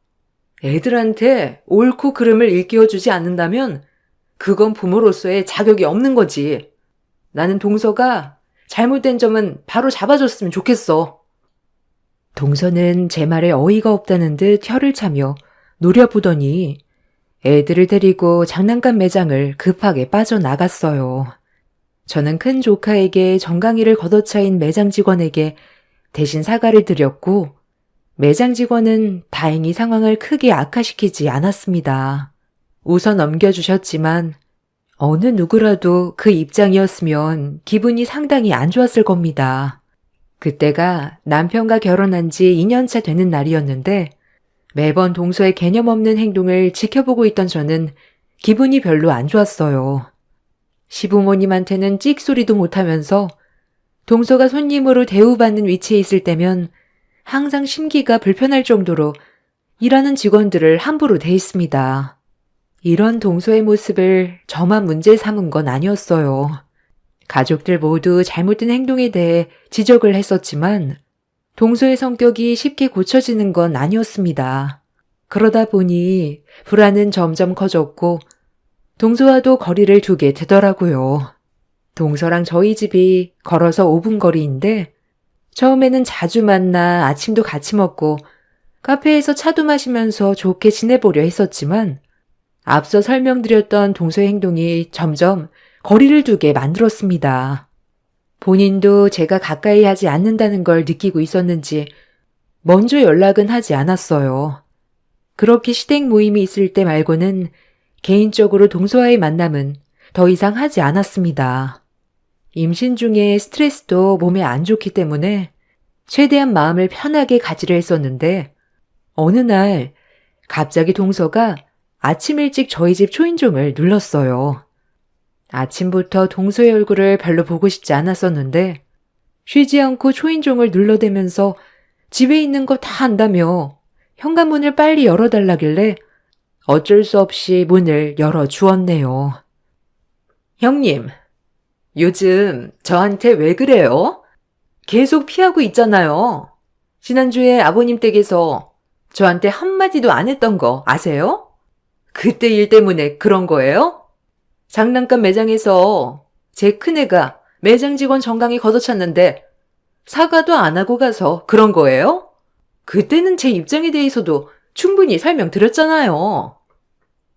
애들한테 옳고 그름을 일깨워주지 않는다면 그건 부모로서의 자격이 없는 거지. 나는 동서가 잘못된 점은 바로 잡아줬으면 좋겠어. 동서는 제 말에 어이가 없다는 듯 혀를 차며 노려보더니 애들을 데리고 장난감 매장을 급하게 빠져나갔어요. 저는 큰 조카에게 정강이를 걷어차인 매장 직원에게 대신 사과를 드렸고 매장 직원은 다행히 상황을 크게 악화시키지 않았습니다. 웃어 넘겨주셨지만 어느 누구라도 그 입장이었으면 기분이 상당히 안 좋았을 겁니다. 그때가 남편과 결혼한 지 2년차 되는 날이었는데 매번 동서의 개념 없는 행동을 지켜보고 있던 저는 기분이 별로 안 좋았어요. 시부모님한테는 찍소리도 못하면서 동서가 손님으로 대우받는 위치에 있을 때면 항상 심기가 불편할 정도로 일하는 직원들을 함부로 대했습니다. 이런 동서의 모습을 저만 문제 삼은 건 아니었어요. 가족들 모두 잘못된 행동에 대해 지적을 했었지만 동서의 성격이 쉽게 고쳐지는 건 아니었습니다. 그러다 보니 불안은 점점 커졌고 동서와도 거리를 두게 되더라고요. 동서랑 저희 집이 걸어서 5분 거리인데 처음에는 자주 만나 아침도 같이 먹고 카페에서 차도 마시면서 좋게 지내보려 했었지만 앞서 설명드렸던 동서의 행동이 점점 거리를 두게 만들었습니다. 본인도 제가 가까이 하지 않는다는 걸 느끼고 있었는지 먼저 연락은 하지 않았어요. 그렇게 시댁 모임이 있을 때 말고는 개인적으로 동서와의 만남은 더 이상 하지 않았습니다. 임신 중에 스트레스도 몸에 안 좋기 때문에 최대한 마음을 편하게 가지려 했었는데 어느 날 갑자기 동서가 아침 일찍 저희 집 초인종을 눌렀어요. 아침부터 동서의 얼굴을 별로 보고 싶지 않았었는데 쉬지 않고 초인종을 눌러대면서 집에 있는 거 다 안다며 현관문을 빨리 열어달라길래 어쩔 수 없이 문을 열어주었네요. 형님, 요즘 저한테 왜 그래요? 계속 피하고 있잖아요. 지난주에 아버님 댁에서 저한테 한마디도 안 했던 거 아세요? 그때 일 때문에 그런 거예요? 장난감 매장에서 제 큰애가 매장 직원 정강이 걷어찼는데 사과도 안 하고 가서 그런 거예요? 그때는 제 입장에 대해서도 충분히 설명드렸잖아요.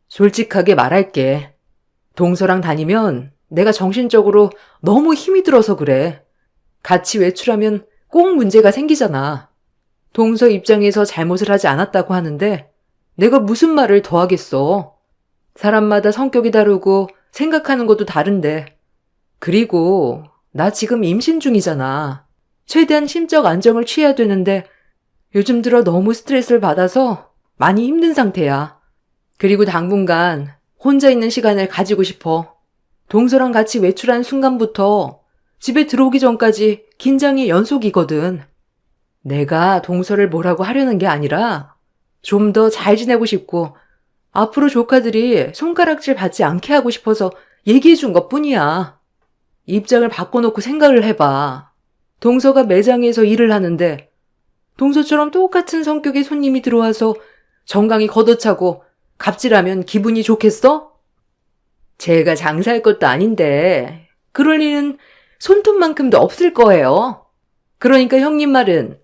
솔직하게 말할게. 동서랑 다니면 내가 정신적으로 너무 힘이 들어서 그래. 같이 외출하면 꼭 문제가 생기잖아. 동서 입장에서 잘못을 하지 않았다고 하는데 내가 무슨 말을 더 하겠어. 사람마다 성격이 다르고 생각하는 것도 다른데. 그리고 나 지금 임신 중이잖아. 최대한 심적 안정을 취해야 되는데 요즘 들어 너무 스트레스를 받아서 많이 힘든 상태야. 그리고 당분간 혼자 있는 시간을 가지고 싶어. 동서랑 같이 외출한 순간부터 집에 들어오기 전까지 긴장의 연속이거든. 내가 동서를 뭐라고 하려는 게 아니라 좀 더 잘 지내고 싶고 앞으로 조카들이 손가락질 받지 않게 하고 싶어서 얘기해 준 것뿐이야. 입장을 바꿔놓고 생각을 해봐. 동서가 매장에서 일을 하는데 동서처럼 똑같은 성격의 손님이 들어와서 정강이 걷어차고 갑질하면 기분이 좋겠어? 제가 장사할 것도 아닌데 그럴 리는 손톱만큼도 없을 거예요. 그러니까 형님 말은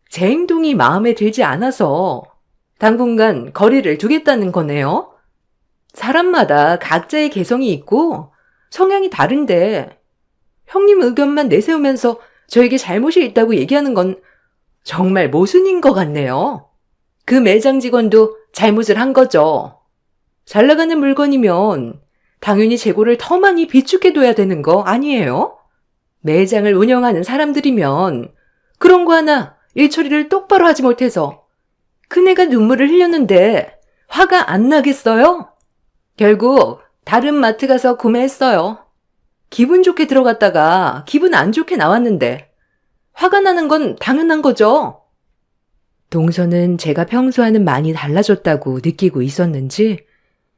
제 행동이 마음에 들지 않아서 당분간 거리를 두겠다는 거네요. 사람마다 각자의 개성이 있고 성향이 다른데 형님 의견만 내세우면서 저에게 잘못이 있다고 얘기하는 건 정말 모순인 것 같네요. 그 매장 직원도 잘못을 한 거죠. 잘 나가는 물건이면 당연히 재고를 더 많이 비축해둬야 되는 거 아니에요? 매장을 운영하는 사람들이면 그런 거 하나 일 처리를 똑바로 하지 못해서 큰애가 눈물을 흘렸는데 화가 안 나겠어요? 결국 다른 마트 가서 구매했어요. 기분 좋게 들어갔다가 기분 안 좋게 나왔는데 화가 나는 건 당연한 거죠. 동서는 제가 평소와는 많이 달라졌다고 느끼고 있었는지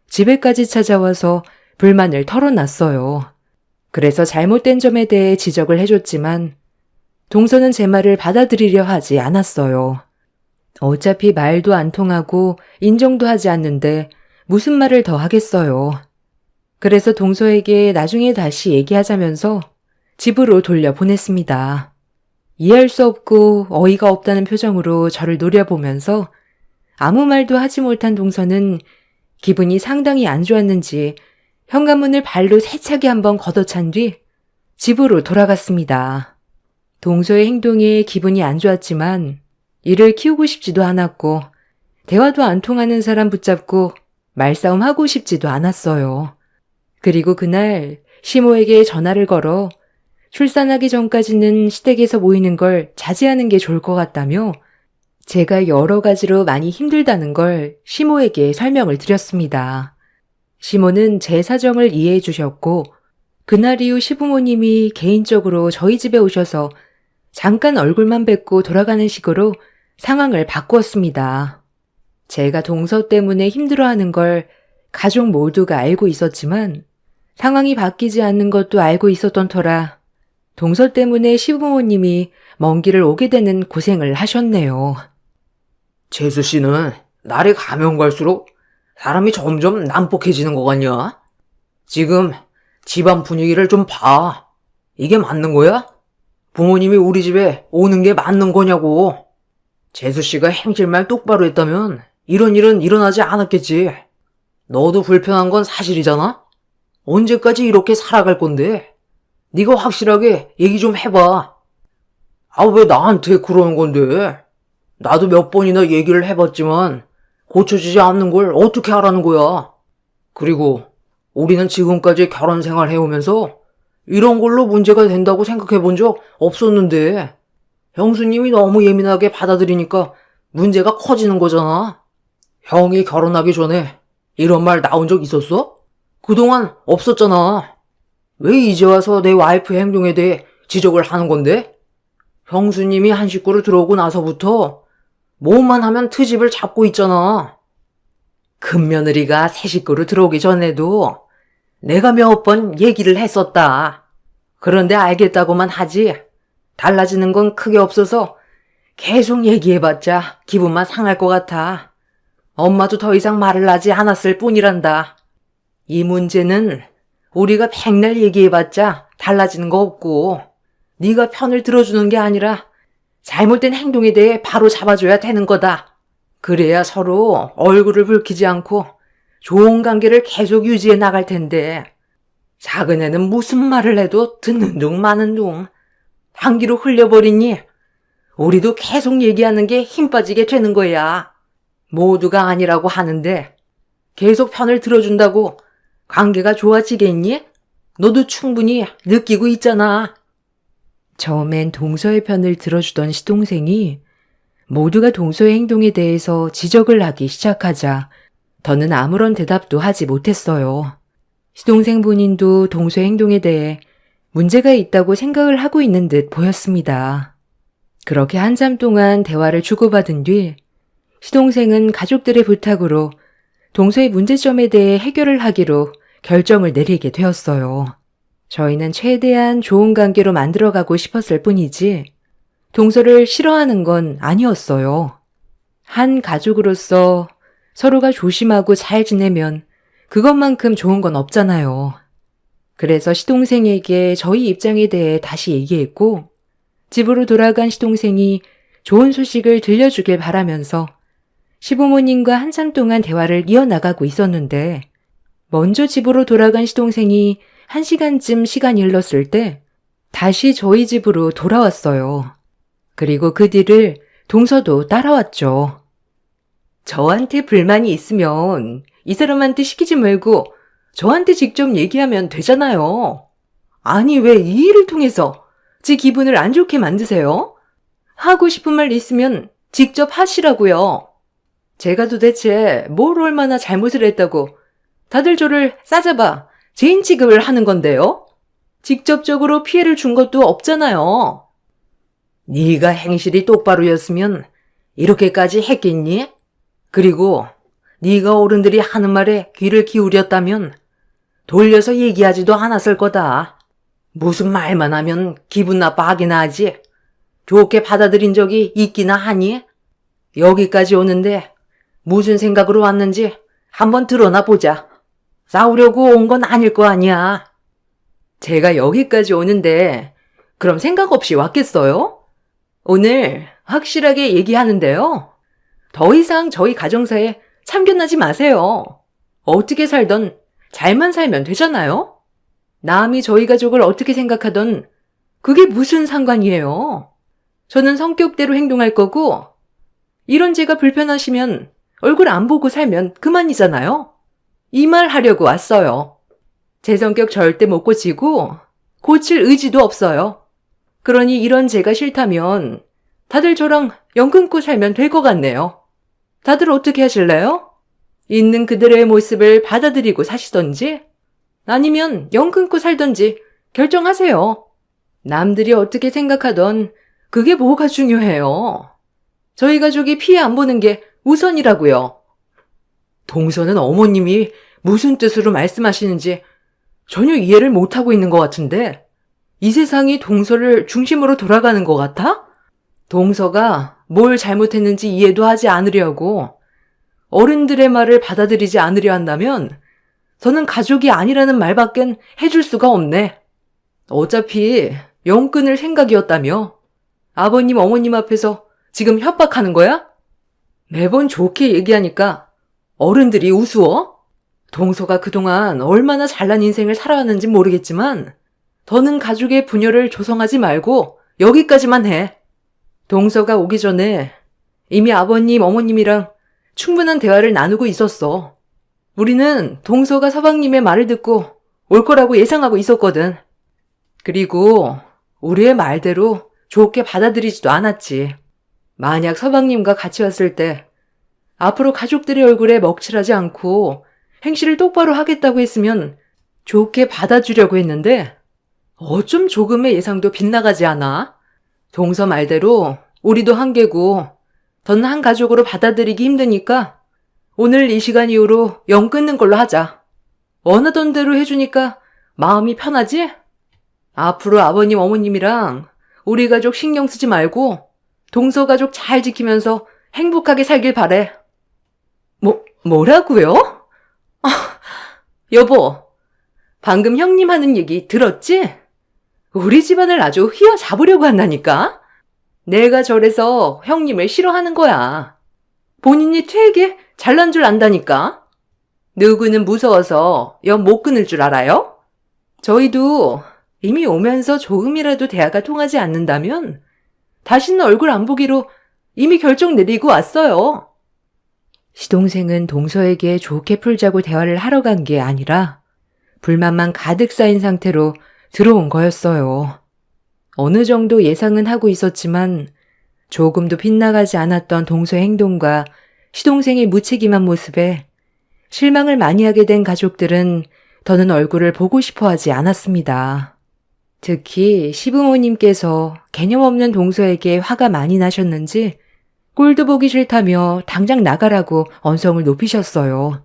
집에까지 찾아와서 불만을 털어놨어요. 그래서 잘못된 점에 대해 지적을 해줬지만 동서는 제 말을 받아들이려 하지 않았어요. 어차피 말도 안 통하고 인정도 하지 않는데 무슨 말을 더 하겠어요. 그래서 동서에게 나중에 다시 얘기하자면서 집으로 돌려보냈습니다. 이해할 수 없고 어이가 없다는 표정으로 저를 노려보면서 아무 말도 하지 못한 동서는 기분이 상당히 안 좋았는지 현관문을 발로 세차게 한번 걷어찬 뒤 집으로 돌아갔습니다. 동서의 행동에 기분이 안 좋았지만 이를 키우고 싶지도 않았고 대화도 안 통하는 사람 붙잡고 말싸움하고 싶지도 않았어요. 그리고 그날 시모에게 전화를 걸어 출산하기 전까지는 시댁에서 모이는 걸 자제하는 게 좋을 것 같다며 제가 여러 가지로 많이 힘들다는 걸 시모에게 설명을 드렸습니다. 시모는 제 사정을 이해해 주셨고 그날 이후 시부모님이 개인적으로 저희 집에 오셔서 잠깐 얼굴만 뵙고 돌아가는 식으로 상황을 바꾸었습니다. 제가 동서 때문에 힘들어하는 걸 가족 모두가 알고 있었지만 상황이 바뀌지 않는 것도 알고 있었던 터라 동서 때문에 시부모님이 먼 길을 오게 되는 고생을 하셨네요. 재수 씨는 날이 가면 갈수록 사람이 점점 난폭해지는 것 같냐? 지금 집안 분위기를 좀 봐. 이게 맞는 거야? 부모님이 우리 집에 오는 게 맞는 거냐고. 재수 씨가 행실말 똑바로 했다면 이런 일은 일어나지 않았겠지. 너도 불편한 건 사실이잖아? 언제까지 이렇게 살아갈 건데? 네가 확실하게 얘기 좀 해봐. 아, 왜 나한테 그러는 건데? 나도 몇 번이나 얘기를 해봤지만 고쳐지지 않는 걸 어떻게 하라는 거야. 그리고 우리는 지금까지 결혼 생활 해오면서 이런 걸로 문제가 된다고 생각해 본 적 없었는데 형수님이 너무 예민하게 받아들이니까 문제가 커지는 거잖아. 형이 결혼하기 전에 이런 말 나온 적 있었어? 그동안 없었잖아. 왜 이제 와서 내 와이프 행동에 대해 지적을 하는 건데? 형수님이 한 식구로 들어오고 나서부터 뭐만 하면 트집을 잡고 있잖아. 큰며느리가 새 식구로 들어오기 전에도 내가 몇 번 얘기를 했었다. 그런데 알겠다고만 하지 달라지는 건 크게 없어서 계속 얘기해봤자 기분만 상할 것 같아. 엄마도 더 이상 말을 하지 않았을 뿐이란다. 이 문제는 우리가 백날 얘기해봤자 달라지는 거 없고 네가 편을 들어주는 게 아니라 잘못된 행동에 대해 바로 잡아줘야 되는 거다. 그래야 서로 얼굴을 붉히지 않고 좋은 관계를 계속 유지해 나갈 텐데 작은 애는 무슨 말을 해도 듣는 둥 마는 둥 방귀로 흘려버리니 우리도 계속 얘기하는 게 힘 빠지게 되는 거야. 모두가 아니라고 하는데 계속 편을 들어준다고 관계가 좋아지겠니? 너도 충분히 느끼고 있잖아. 처음엔 동서의 편을 들어주던 시동생이 모두가 동서의 행동에 대해서 지적을 하기 시작하자 더는 아무런 대답도 하지 못했어요. 시동생 본인도 동서의 행동에 대해 문제가 있다고 생각을 하고 있는 듯 보였습니다. 그렇게 한참 동안 대화를 주고받은 뒤 시동생은 가족들의 부탁으로 동서의 문제점에 대해 해결을 하기로 결정을 내리게 되었어요. 저희는 최대한 좋은 관계로 만들어가고 싶었을 뿐이지 동서를 싫어하는 건 아니었어요. 한 가족으로서 서로가 조심하고 잘 지내면 그것만큼 좋은 건 없잖아요. 그래서 시동생에게 저희 입장에 대해 다시 얘기했고 집으로 돌아간 시동생이 좋은 소식을 들려주길 바라면서 시부모님과 한참 동안 대화를 이어나가고 있었는데 먼저 집으로 돌아간 시동생이 1시간쯤 시간이 흘렀을 때 다시 저희 집으로 돌아왔어요. 그리고 그 뒤를 동서도 따라왔죠. 저한테 불만이 있으면 이 사람한테 시키지 말고 저한테 직접 얘기하면 되잖아요. 아니 왜 이 일을 통해서 제 기분을 안 좋게 만드세요? 하고 싶은 말 있으면 직접 하시라고요. 제가 도대체 뭘 얼마나 잘못을 했다고 다들 저를 싸잡아 죄인 취급을 하는 건데요? 직접적으로 피해를 준 것도 없잖아요. 네가 행실이 똑바로였으면 이렇게까지 했겠니? 그리고 네가 어른들이 하는 말에 귀를 기울였다면 돌려서 얘기하지도 않았을 거다. 무슨 말만 하면 기분 나빠하긴 하지. 좋게 받아들인 적이 있기나 하니? 여기까지 오는데 무슨 생각으로 왔는지 한번 드러나 보자. 싸우려고 온 건 아닐 거 아니야. 제가 여기까지 오는데 그럼 생각 없이 왔겠어요? 오늘 확실하게 얘기하는데요. 더 이상 저희 가정사에 참견하지 마세요. 어떻게 살던 잘만 살면 되잖아요? 남이 저희 가족을 어떻게 생각하던 그게 무슨 상관이에요? 저는 성격대로 행동할 거고 이런 제가 불편하시면 얼굴 안 보고 살면 그만이잖아요. 이 말 하려고 왔어요. 제 성격 절대 못 고치고 고칠 의지도 없어요. 그러니 이런 제가 싫다면 다들 저랑 연 끊고 살면 될 것 같네요. 다들 어떻게 하실래요? 있는 그대로의 모습을 받아들이고 사시던지 아니면 연 끊고 살던지 결정하세요. 남들이 어떻게 생각하던 그게 뭐가 중요해요. 저희 가족이 피해 안 보는 게 우선이라고요. 동서는 어머님이 무슨 뜻으로 말씀하시는지 전혀 이해를 못하고 있는 것 같은데 이 세상이 동서를 중심으로 돌아가는 것 같아? 동서가 뭘 잘못했는지 이해도 하지 않으려고 어른들의 말을 받아들이지 않으려 한다면 저는 가족이 아니라는 말밖엔 해줄 수가 없네. 어차피 연 끊을 생각이었다며 아버님 어머님 앞에서 지금 협박하는 거야? 매번 좋게 얘기하니까 어른들이 우스워? 동서가 그동안 얼마나 잘난 인생을 살아왔는지 모르겠지만 더는 가족의 분열을 조성하지 말고 여기까지만 해. 동서가 오기 전에 이미 아버님 어머님이랑 충분한 대화를 나누고 있었어. 우리는 동서가 서방님의 말을 듣고 올 거라고 예상하고 있었거든. 그리고 우리의 말대로 좋게 받아들이지도 않았지. 만약 서방님과 같이 왔을 때 앞으로 가족들의 얼굴에 먹칠하지 않고 행실을 똑바로 하겠다고 했으면 좋게 받아주려고 했는데 어쩜 조금의 예상도 빗나가지 않아? 동서 말대로 우리도 한계고 넌 한 가족으로 받아들이기 힘드니까 오늘 이 시간 이후로 연 끊는 걸로 하자. 원하던 대로 해주니까 마음이 편하지? 앞으로 아버님 어머님이랑 우리 가족 신경 쓰지 말고 동서 가족 잘 지키면서 행복하게 살길 바래. 뭐라고요? 아, 여보, 방금 형님 하는 얘기 들었지? 우리 집안을 아주 휘어잡으려고 한다니까? 내가 저래서 형님을 싫어하는 거야. 본인이 되게 잘난 줄 안다니까? 누구는 무서워서 연 못 끊을 줄 알아요? 저희도 이미 오면서 조금이라도 대화가 통하지 않는다면 다시는 얼굴 안 보기로 이미 결정 내리고 왔어요. 시동생은 동서에게 좋게 풀자고 대화를 하러 간 게 아니라 불만만 가득 쌓인 상태로 들어온 거였어요. 어느 정도 예상은 하고 있었지만 조금도 빗나가지 않았던 동서의 행동과 시동생의 무책임한 모습에 실망을 많이 하게 된 가족들은 더는 얼굴을 보고 싶어 하지 않았습니다. 특히 시부모님께서 개념 없는 동서에게 화가 많이 나셨는지 꼴도 보기 싫다며 당장 나가라고 언성을 높이셨어요.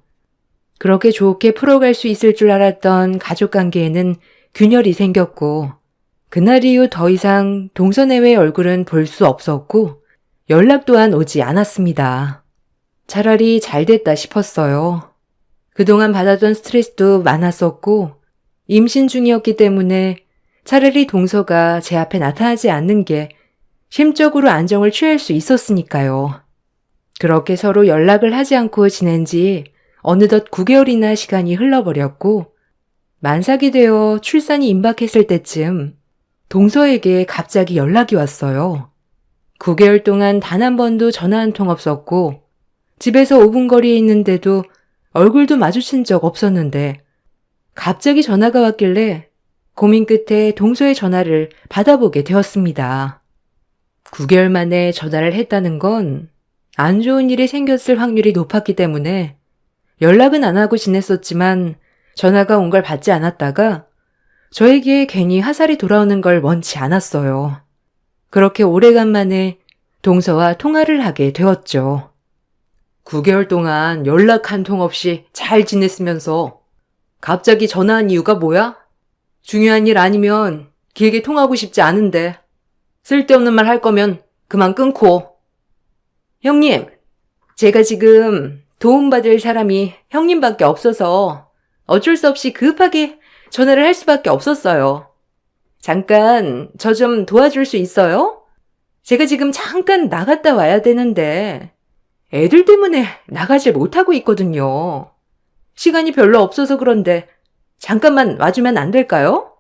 그렇게 좋게 풀어갈 수 있을 줄 알았던 가족관계에는 균열이 생겼고 그날 이후 더 이상 동서 내외의 얼굴은 볼 수 없었고 연락 또한 오지 않았습니다. 차라리 잘 됐다 싶었어요. 그동안 받았던 스트레스도 많았었고 임신 중이었기 때문에 차라리 동서가 제 앞에 나타나지 않는 게 심적으로 안정을 취할 수 있었으니까요. 그렇게 서로 연락을 하지 않고 지낸 지 어느덧 9개월이나 시간이 흘러버렸고 만삭이 되어 출산이 임박했을 때쯤 동서에게 갑자기 연락이 왔어요. 9개월 동안 단 한 번도 전화 한 통 없었고 집에서 5분 거리에 있는데도 얼굴도 마주친 적 없었는데 갑자기 전화가 왔길래 고민 끝에 동서의 전화를 받아보게 되었습니다. 9개월 만에 전화를 했다는 건 안 좋은 일이 생겼을 확률이 높았기 때문에 연락은 안 하고 지냈었지만 전화가 온 걸 받지 않았다가 저에게 괜히 화살이 돌아오는 걸 원치 않았어요. 그렇게 오래간만에 동서와 통화를 하게 되었죠. 9개월 동안 연락 한 통 없이 잘 지냈으면서 갑자기 전화한 이유가 뭐야? 중요한 일 아니면 길게 통하고 싶지 않은데 쓸데없는 말 할 거면 그만 끊고. 형님, 제가 지금 도움받을 사람이 형님밖에 없어서 어쩔 수 없이 급하게 전화를 할 수밖에 없었어요. 잠깐 저 좀 도와줄 수 있어요? 제가 지금 잠깐 나갔다 와야 되는데 애들 때문에 나가질 못하고 있거든요. 시간이 별로 없어서 그런데 잠깐만 와주면 안 될까요?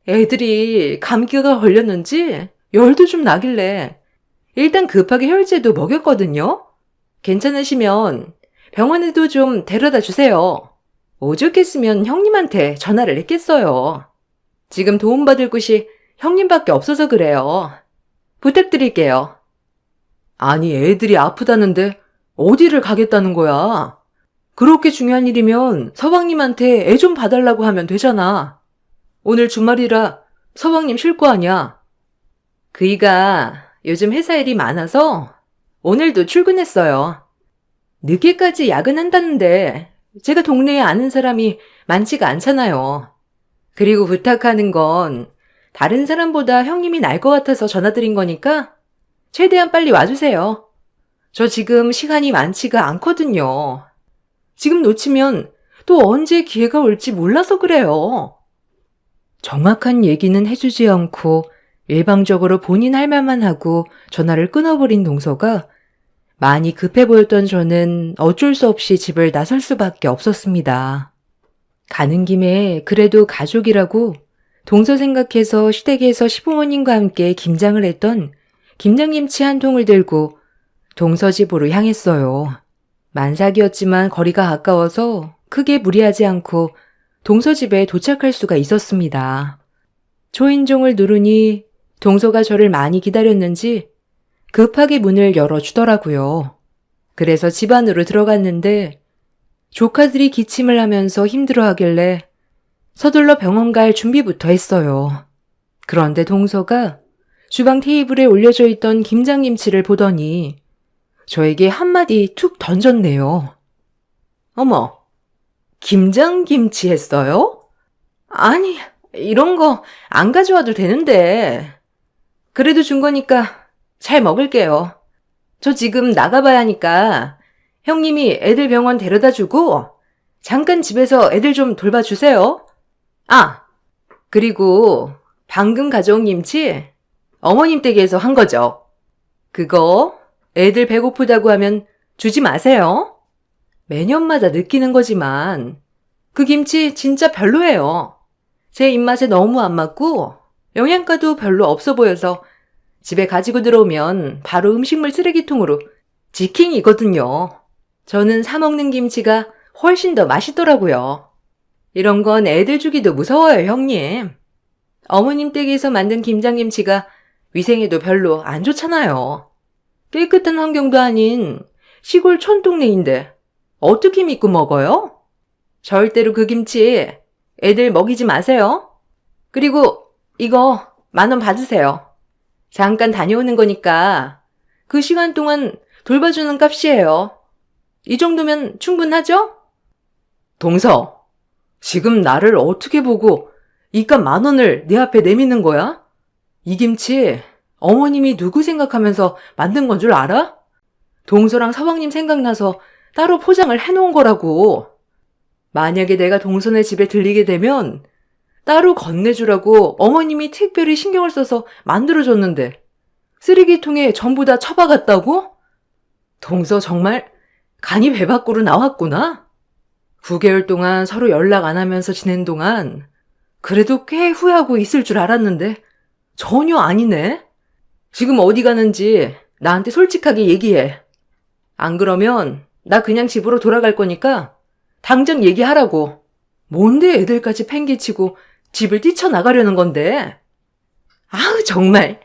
애들이 감기가 걸렸는지 열도 좀 나길래 일단 급하게 혈제도 먹였거든요. 괜찮으시면 병원에도 좀 데려다 주세요. 오죽했으면 형님한테 전화를 했겠어요. 지금 도움받을 곳이 형님밖에 없어서 그래요. 부탁드릴게요. 아니, 애들이 아프다는데 어디를 가겠다는 거야? 그렇게 중요한 일이면 서방님한테 애 좀 봐달라고 하면 되잖아. 오늘 주말이라 서방님 쉴 거 아니야. 그이가 요즘 회사 일이 많아서 오늘도 출근했어요. 늦게까지 야근한다는데 제가 동네에 아는 사람이 많지가 않잖아요. 그리고 부탁하는 건 다른 사람보다 형님이 날 것 같아서 전화드린 거니까 최대한 빨리 와주세요. 저 지금 시간이 많지가 않거든요. 지금 놓치면 또 언제 기회가 올지 몰라서 그래요. 정확한 얘기는 해주지 않고 일방적으로 본인 할 말만 하고 전화를 끊어버린 동서가 많이 급해 보였던 저는 어쩔 수 없이 집을 나설 수밖에 없었습니다. 가는 김에 그래도 가족이라고 동서 생각해서 시댁에서 시부모님과 함께 김장을 했던 김장김치 한 통을 들고 동서 집으로 향했어요. 만삭이었지만 거리가 가까워서 크게 무리하지 않고 동서 집에 도착할 수가 있었습니다. 초인종을 누르니 동서가 저를 많이 기다렸는지 급하게 문을 열어주더라고요. 그래서 집 안으로 들어갔는데 조카들이 기침을 하면서 힘들어하길래 서둘러 병원 갈 준비부터 했어요. 그런데 동서가 주방 테이블에 올려져 있던 김장김치를 보더니 저에게 한마디 툭 던졌네요. 어머, 김장김치 했어요? 아니, 이런 거 안 가져와도 되는데. 그래도 준 거니까 잘 먹을게요. 저 지금 나가봐야 하니까 형님이 애들 병원 데려다 주고 잠깐 집에서 애들 좀 돌봐주세요. 아, 그리고 방금 가져온 김치 어머님 댁에서 한 거죠. 그거 애들 배고프다고 하면 주지 마세요. 매년마다 느끼는 거지만 그 김치 진짜 별로예요. 제 입맛에 너무 안 맞고 영양가도 별로 없어 보여서 집에 가지고 들어오면 바로 음식물 쓰레기통으로 직행이거든요. 저는 사 먹는 김치가 훨씬 더 맛있더라고요. 이런 건 애들 주기도 무서워요, 형님. 어머님 댁에서 만든 김장김치가 위생에도 별로 안 좋잖아요. 깨끗한 환경도 아닌 시골 촌동네인데 어떻게 믿고 먹어요? 절대로 그 김치 애들 먹이지 마세요. 그리고 이거 10,000원 받으세요. 잠깐 다녀오는 거니까 그 시간 동안 돌봐주는 값이에요. 이 정도면 충분하죠? 동서, 지금 나를 어떻게 보고 이깟 10,000원을 내 앞에 내미는 거야? 이 김치 어머님이 누구 생각하면서 만든 건 줄 알아? 동서랑 서방님 생각나서 따로 포장을 해놓은 거라고. 만약에 내가 동서네 집에 들리게 되면 따로 건네주라고 어머님이 특별히 신경을 써서 만들어줬는데 쓰레기통에 전부 다 처박았다고? 동서 정말 간이 배 밖으로 나왔구나. 9개월 동안 서로 연락 안 하면서 지낸 동안 그래도 꽤 후회하고 있을 줄 알았는데 전혀 아니네. 지금 어디 가는지 나한테 솔직하게 얘기해. 안 그러면 나 그냥 집으로 돌아갈 거니까 당장 얘기하라고. 뭔데 애들까지 팽개치고 집을 뛰쳐나가려는 건데. 아우 정말.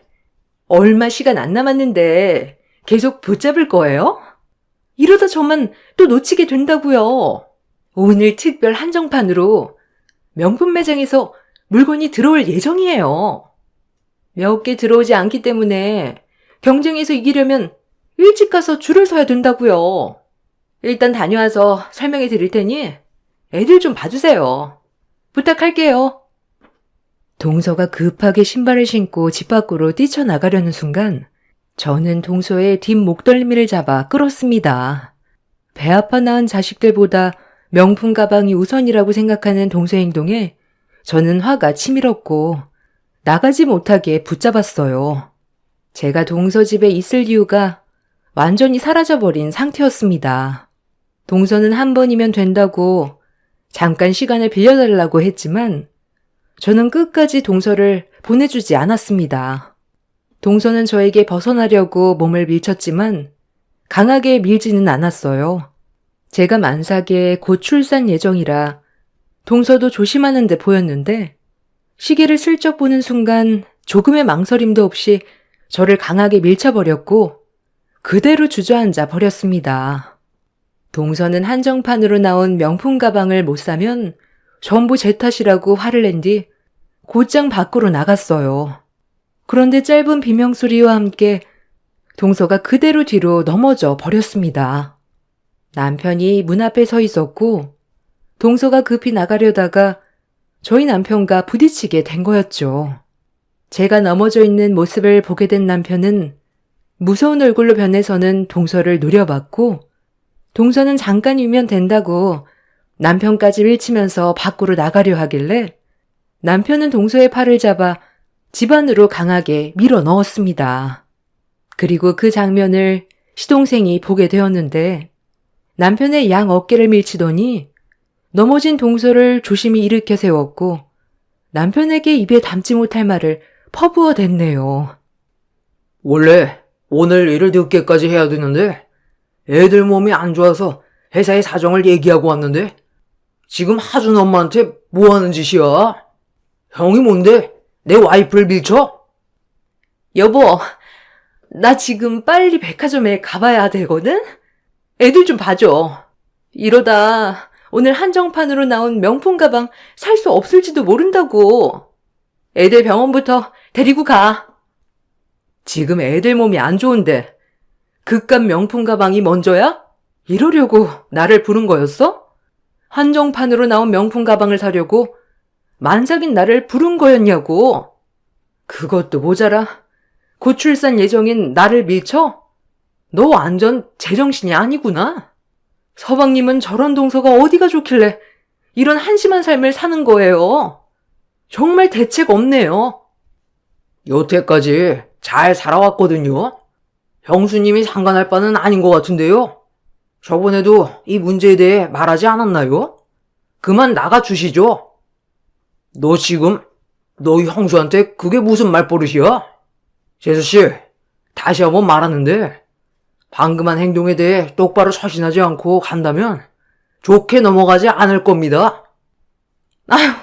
얼마 시간 안 남았는데 계속 붙잡을 거예요? 이러다 저만 또 놓치게 된다고요. 오늘 특별 한정판으로 명품 매장에서 물건이 들어올 예정이에요. 몇 개 들어오지 않기 때문에 경쟁에서 이기려면 일찍 가서 줄을 서야 된다고요. 일단 다녀와서 설명해 드릴 테니 애들 좀 봐주세요. 부탁할게요. 동서가 급하게 신발을 신고 집 밖으로 뛰쳐나가려는 순간 저는 동서의 뒷 목덜미를 잡아 끌었습니다. 배 아파 낳은 자식들보다 명품 가방이 우선이라고 생각하는 동서의 행동에 저는 화가 치밀었고 나가지 못하게 붙잡았어요. 제가 동서 집에 있을 이유가 완전히 사라져버린 상태였습니다. 동서는 한 번이면 된다고 잠깐 시간을 빌려달라고 했지만 저는 끝까지 동서를 보내주지 않았습니다. 동서는 저에게 벗어나려고 몸을 밀쳤지만 강하게 밀지는 않았어요. 제가 만삭에 곧 출산 예정이라 동서도 조심하는 데 보였는데 시계를 슬쩍 보는 순간 조금의 망설임도 없이 저를 강하게 밀쳐버렸고 그대로 주저앉아 버렸습니다. 동서는 한정판으로 나온 명품 가방을 못 사면 전부 제 탓이라고 화를 낸 뒤 곧장 밖으로 나갔어요. 그런데 짧은 비명소리와 함께 동서가 그대로 뒤로 넘어져 버렸습니다. 남편이 문 앞에 서 있었고 동서가 급히 나가려다가 저희 남편과 부딪히게 된 거였죠. 제가 넘어져 있는 모습을 보게 된 남편은 무서운 얼굴로 변해서는 동서를 노려봤고 동서는 잠깐이면 된다고 남편까지 밀치면서 밖으로 나가려 하길래 남편은 동서의 팔을 잡아 집 안으로 강하게 밀어 넣었습니다. 그리고 그 장면을 시동생이 보게 되었는데 남편의 양 어깨를 밀치더니 넘어진 동서를 조심히 일으켜 세웠고 남편에게 입에 담지 못할 말을 퍼부어 댔네요. 원래 오늘 일을 늦게까지 해야 되는데 애들 몸이 안 좋아서 회사에 사정을 얘기하고 왔는데 지금 하준 엄마한테 뭐 하는 짓이야? 형이 뭔데 내 와이프를 밀쳐? 여보, 나 지금 빨리 백화점에 가봐야 되거든? 애들 좀 봐줘. 이러다 오늘 한정판으로 나온 명품 가방 살 수 없을지도 모른다고. 애들 병원부터 데리고 가. 지금 애들 몸이 안 좋은데 그깟 명품 가방이 먼저야? 이러려고 나를 부른 거였어? 한정판으로 나온 명품 가방을 사려고 만삭인 나를 부른 거였냐고. 그것도 모자라 곧 출산 예정인 나를 밀쳐? 너 완전 제정신이 아니구나. 서방님은 저런 동서가 어디가 좋길래 이런 한심한 삶을 사는 거예요. 정말 대책 없네요. 여태까지 잘 살아왔거든요. 형수님이 상관할 바는 아닌 것 같은데요. 저번에도 이 문제에 대해 말하지 않았나요? 그만 나가주시죠. 너 지금 너희 형수한테 그게 무슨 말버릇이야? 재수씨, 다시 한번 말하는데 방금 한 행동에 대해 똑바로 처신하지 않고 간다면 좋게 넘어가지 않을 겁니다. 아휴,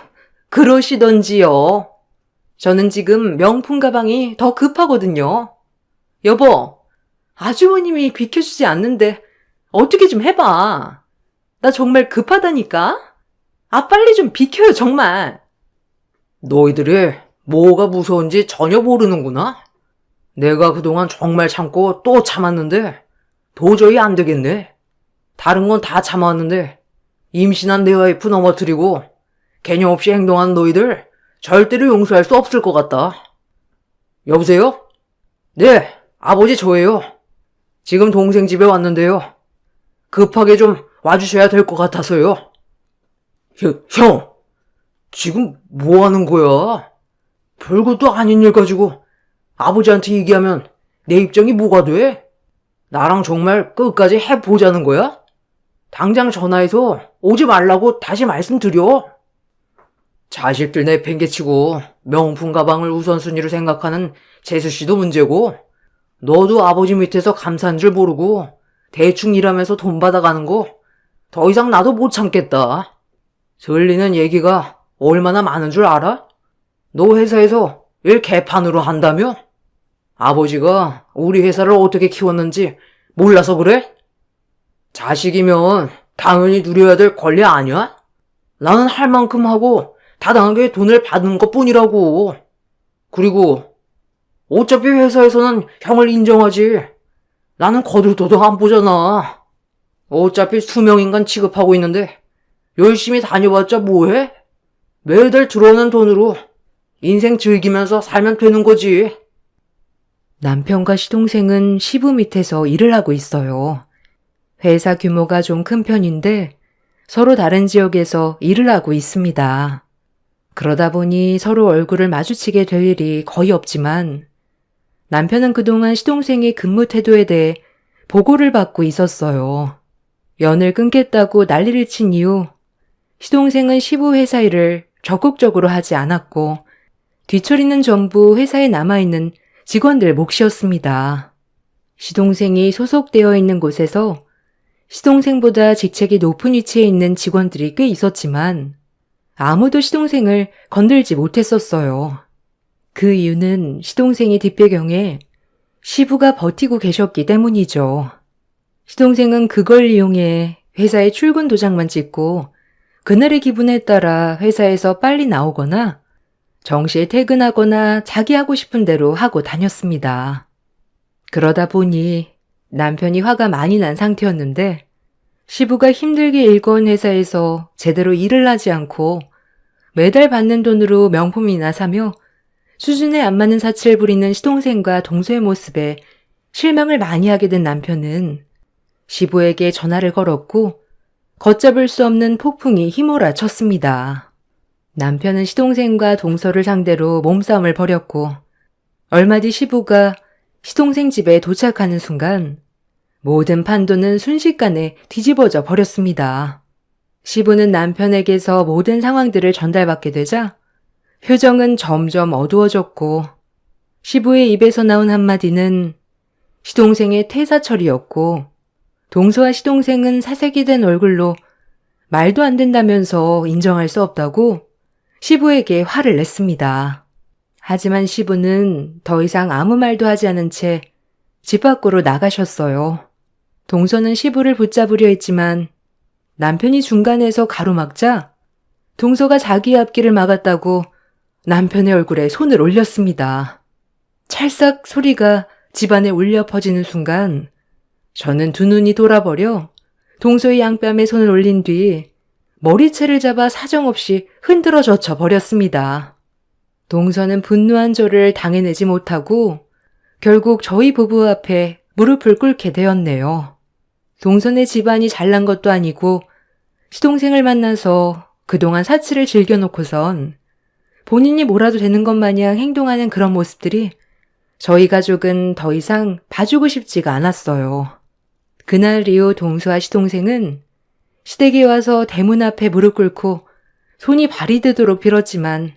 그러시던지요. 저는 지금 명품 가방이 더 급하거든요. 여보, 아주버님이 비켜주지 않는데 어떻게 좀 해봐. 나 정말 급하다니까? 아, 빨리 좀 비켜요, 정말. 너희들이 뭐가 무서운지 전혀 모르는구나. 내가 그동안 정말 참고 또 참았는데 도저히 안 되겠네. 다른 건 다 참아왔는데 임신한 내 와이프 넘어뜨리고 개념 없이 행동한 너희들 절대로 용서할 수 없을 것 같다. 여보세요? 네, 아버지 저예요. 지금 동생 집에 왔는데요. 급하게 좀 와주셔야 될 것 같아서요. 형, 지금 뭐 하는 거야? 별것도 아닌 일 가지고 아버지한테 얘기하면 내 입장이 뭐가 돼? 나랑 정말 끝까지 해보자는 거야? 당장 전화해서 오지 말라고 다시 말씀드려. 자식들 내팽개치고 명품 가방을 우선순위로 생각하는 재수씨도 문제고 너도 아버지 밑에서 감사한 줄 모르고 대충 일하면서 돈 받아가는 거 더 이상 나도 못 참겠다. 들리는 얘기가 얼마나 많은 줄 알아? 너 회사에서 일 개판으로 한다며? 아버지가 우리 회사를 어떻게 키웠는지 몰라서 그래? 자식이면 당연히 누려야 될 권리 아니야? 나는 할 만큼 하고 타당하게 돈을 받는 것 뿐이라고. 그리고 어차피 회사에서는 형을 인정하지. 나는 거들떠도 안 보잖아. 어차피 수명인간 취급하고 있는데 열심히 다녀봤자 뭐해? 매달 들어오는 돈으로 인생 즐기면서 살면 되는 거지. 남편과 시동생은 시부 밑에서 일을 하고 있어요. 회사 규모가 좀 큰 편인데 서로 다른 지역에서 일을 하고 있습니다. 그러다 보니 서로 얼굴을 마주치게 될 일이 거의 없지만 남편은 그동안 시동생의 근무 태도에 대해 보고를 받고 있었어요. 연을 끊겠다고 난리를 친 이후 시동생은 시부 회사 일을 적극적으로 하지 않았고 뒤처리는 전부 회사에 남아있는 직원들 몫이었습니다. 시동생이 소속되어 있는 곳에서 시동생보다 직책이 높은 위치에 있는 직원들이 꽤 있었지만 아무도 시동생을 건들지 못했었어요. 그 이유는 시동생이 뒷배경에 시부가 버티고 계셨기 때문이죠. 시동생은 그걸 이용해 회사의 출근 도장만 찍고 그날의 기분에 따라 회사에서 빨리 나오거나 정시에 퇴근하거나 자기 하고 싶은 대로 하고 다녔습니다. 그러다 보니 남편이 화가 많이 난 상태였는데 시부가 힘들게 일궈온 회사에서 제대로 일을 하지 않고 매달 받는 돈으로 명품이나 사며 수준에 안 맞는 사치를 부리는 시동생과 동서의 모습에 실망을 많이 하게 된 남편은 시부에게 전화를 걸었고 걷잡을 수 없는 폭풍이 휘몰아쳤습니다. 남편은 시동생과 동서를 상대로 몸싸움을 벌였고 얼마 뒤 시부가 시동생 집에 도착하는 순간 모든 판도는 순식간에 뒤집어져 버렸습니다. 시부는 남편에게서 모든 상황들을 전달받게 되자 표정은 점점 어두워졌고 시부의 입에서 나온 한마디는 시동생의 퇴사철이었고 동서와 시동생은 사색이 된 얼굴로 말도 안 된다면서 인정할 수 없다고 시부에게 화를 냈습니다. 하지만 시부는 더 이상 아무 말도 하지 않은 채 집 밖으로 나가셨어요. 동서는 시부를 붙잡으려 했지만 남편이 중간에서 가로막자 동서가 자기의 앞길을 막았다고 남편의 얼굴에 손을 올렸습니다. 찰싹 소리가 집안에 울려 퍼지는 순간 저는 두 눈이 돌아버려 동서의 양뺨에 손을 올린 뒤 머리채를 잡아 사정없이 흔들어 젖혀 버렸습니다. 동서는 분노한 저를 당해내지 못하고 결국 저희 부부 앞에 무릎을 꿇게 되었네요. 동선의 집안이 잘난 것도 아니고 시동생을 만나서 그동안 사치를 즐겨놓고선 본인이 뭐라도 되는 것 마냥 행동하는 그런 모습들이 저희 가족은 더 이상 봐주고 싶지가 않았어요. 그날 이후 동서와 시동생은 시댁에 와서 대문 앞에 무릎 꿇고 손이 발이 되도록 빌었지만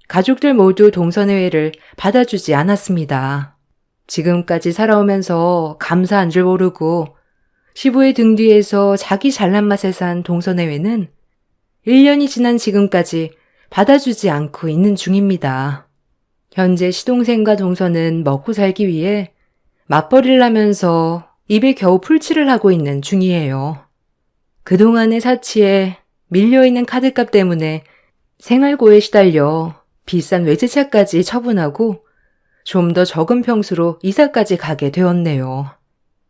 가족들 모두 동서내외를 받아주지 않았습니다. 지금까지 살아오면서 감사한 줄 모르고 시부의 등 뒤에서 자기 잘난 맛에 산 동서내외는 1년이 지난 지금까지 받아주지 않고 있는 중입니다. 현재 시동생과 동서는 먹고 살기 위해 맞벌이를 하면서 입에 겨우 풀칠을 하고 있는 중이에요. 그동안의 사치에 밀려있는 카드값 때문에 생활고에 시달려 비싼 외제차까지 처분하고 좀 더 적은 평수로 이사까지 가게 되었네요.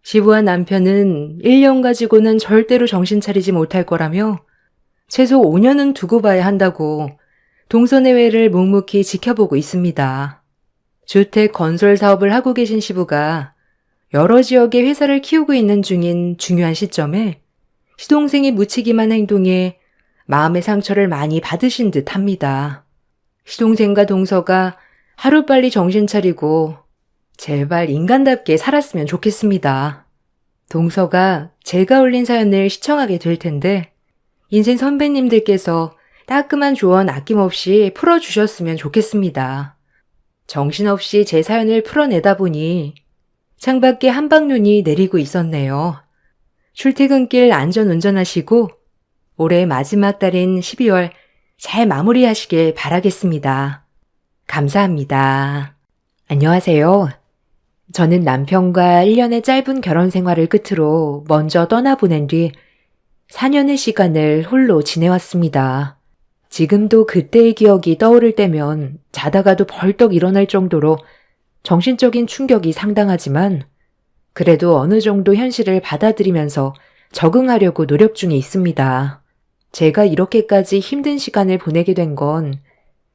시부와 남편은 1년 가지고는 절대로 정신 차리지 못할 거라며 최소 5년은 두고 봐야 한다고 동서내외를 묵묵히 지켜보고 있습니다. 주택 건설 사업을 하고 계신 시부가 여러 지역의 회사를 키우고 있는 중인 중요한 시점에 시동생이 묻히기만 행동에 마음의 상처를 많이 받으신 듯 합니다. 시동생과 동서가 하루빨리 정신 차리고 제발 인간답게 살았으면 좋겠습니다. 동서가 제가 올린 사연을 시청하게 될 텐데 인생 선배님들께서 따끔한 조언 아낌없이 풀어주셨으면 좋겠습니다. 정신없이 제 사연을 풀어내다 보니 창밖에 한방눈이 내리고 있었네요. 출퇴근길 안전 운전하시고 올해 마지막 달인 12월 잘 마무리하시길 바라겠습니다. 감사합니다. 안녕하세요. 저는 남편과 1년의 짧은 결혼 생활을 끝으로 먼저 떠나보낸 뒤 4년의 시간을 홀로 지내왔습니다. 지금도 그때의 기억이 떠오를 때면 자다가도 벌떡 일어날 정도로 정신적인 충격이 상당하지만 그래도 어느 정도 현실을 받아들이면서 적응하려고 노력 중에 있습니다. 제가 이렇게까지 힘든 시간을 보내게 된 건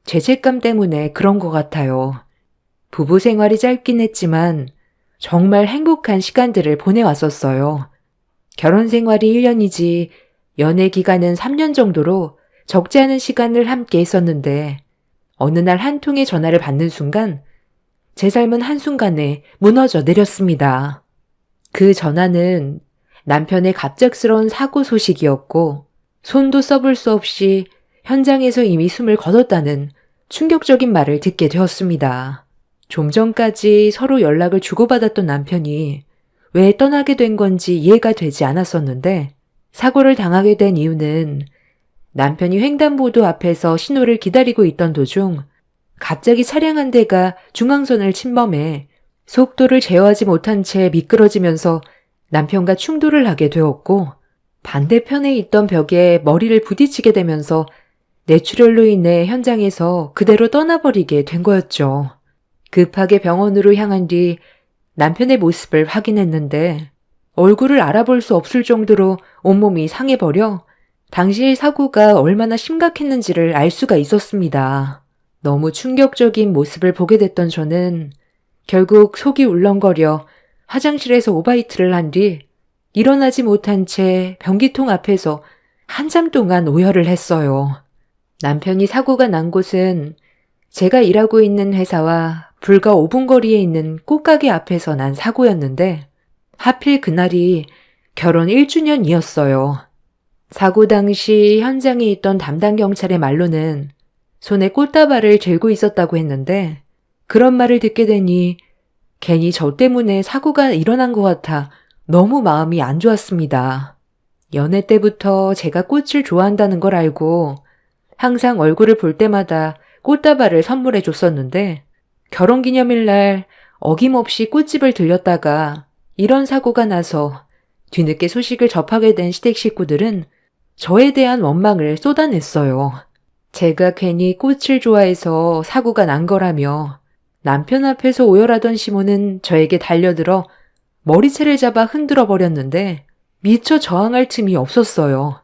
죄책감 때문에 그런 것 같아요. 부부 생활이 짧긴 했지만 정말 행복한 시간들을 보내왔었어요. 결혼 생활이 1년이지 연애 기간은 3년 정도로 적지 않은 시간을 함께 했었는데 어느 날 한 통의 전화를 받는 순간 제 삶은 한순간에 무너져 내렸습니다. 그 전화는 남편의 갑작스러운 사고 소식이었고 손도 써볼 수 없이 현장에서 이미 숨을 거뒀다는 충격적인 말을 듣게 되었습니다. 좀 전까지 서로 연락을 주고받았던 남편이 왜 떠나게 된 건지 이해가 되지 않았었는데 사고를 당하게 된 이유는 남편이 횡단보도 앞에서 신호를 기다리고 있던 도중 갑자기 차량 한 대가 중앙선을 침범해 속도를 제어하지 못한 채 미끄러지면서 남편과 충돌을 하게 되었고 반대편에 있던 벽에 머리를 부딪히게 되면서 뇌출혈로 인해 현장에서 그대로 떠나버리게 된 거였죠. 급하게 병원으로 향한 뒤 남편의 모습을 확인했는데 얼굴을 알아볼 수 없을 정도로 온몸이 상해버려 당시의 사고가 얼마나 심각했는지를 알 수가 있었습니다. 너무 충격적인 모습을 보게 됐던 저는 결국 속이 울렁거려 화장실에서 오바이트를 한 뒤 일어나지 못한 채 변기통 앞에서 한참 동안 오열을 했어요. 남편이 사고가 난 곳은 제가 일하고 있는 회사와 불과 5분 거리에 있는 꽃가게 앞에서 난 사고였는데 하필 그날이 결혼 1주년이었어요. 사고 당시 현장에 있던 담당 경찰의 말로는 손에 꽃다발을 들고 있었다고 했는데 그런 말을 듣게 되니 괜히 저 때문에 사고가 일어난 것 같아 너무 마음이 안 좋았습니다. 연애 때부터 제가 꽃을 좋아한다는 걸 알고 항상 얼굴을 볼 때마다 꽃다발을 선물해 줬었는데 결혼기념일 날 어김없이 꽃집을 들렸다가 이런 사고가 나서 뒤늦게 소식을 접하게 된 시댁 식구들은 저에 대한 원망을 쏟아냈어요. 제가 괜히 꽃을 좋아해서 사고가 난 거라며 남편 앞에서 오열하던 시모는 저에게 달려들어 머리채를 잡아 흔들어 버렸는데 미처 저항할 틈이 없었어요.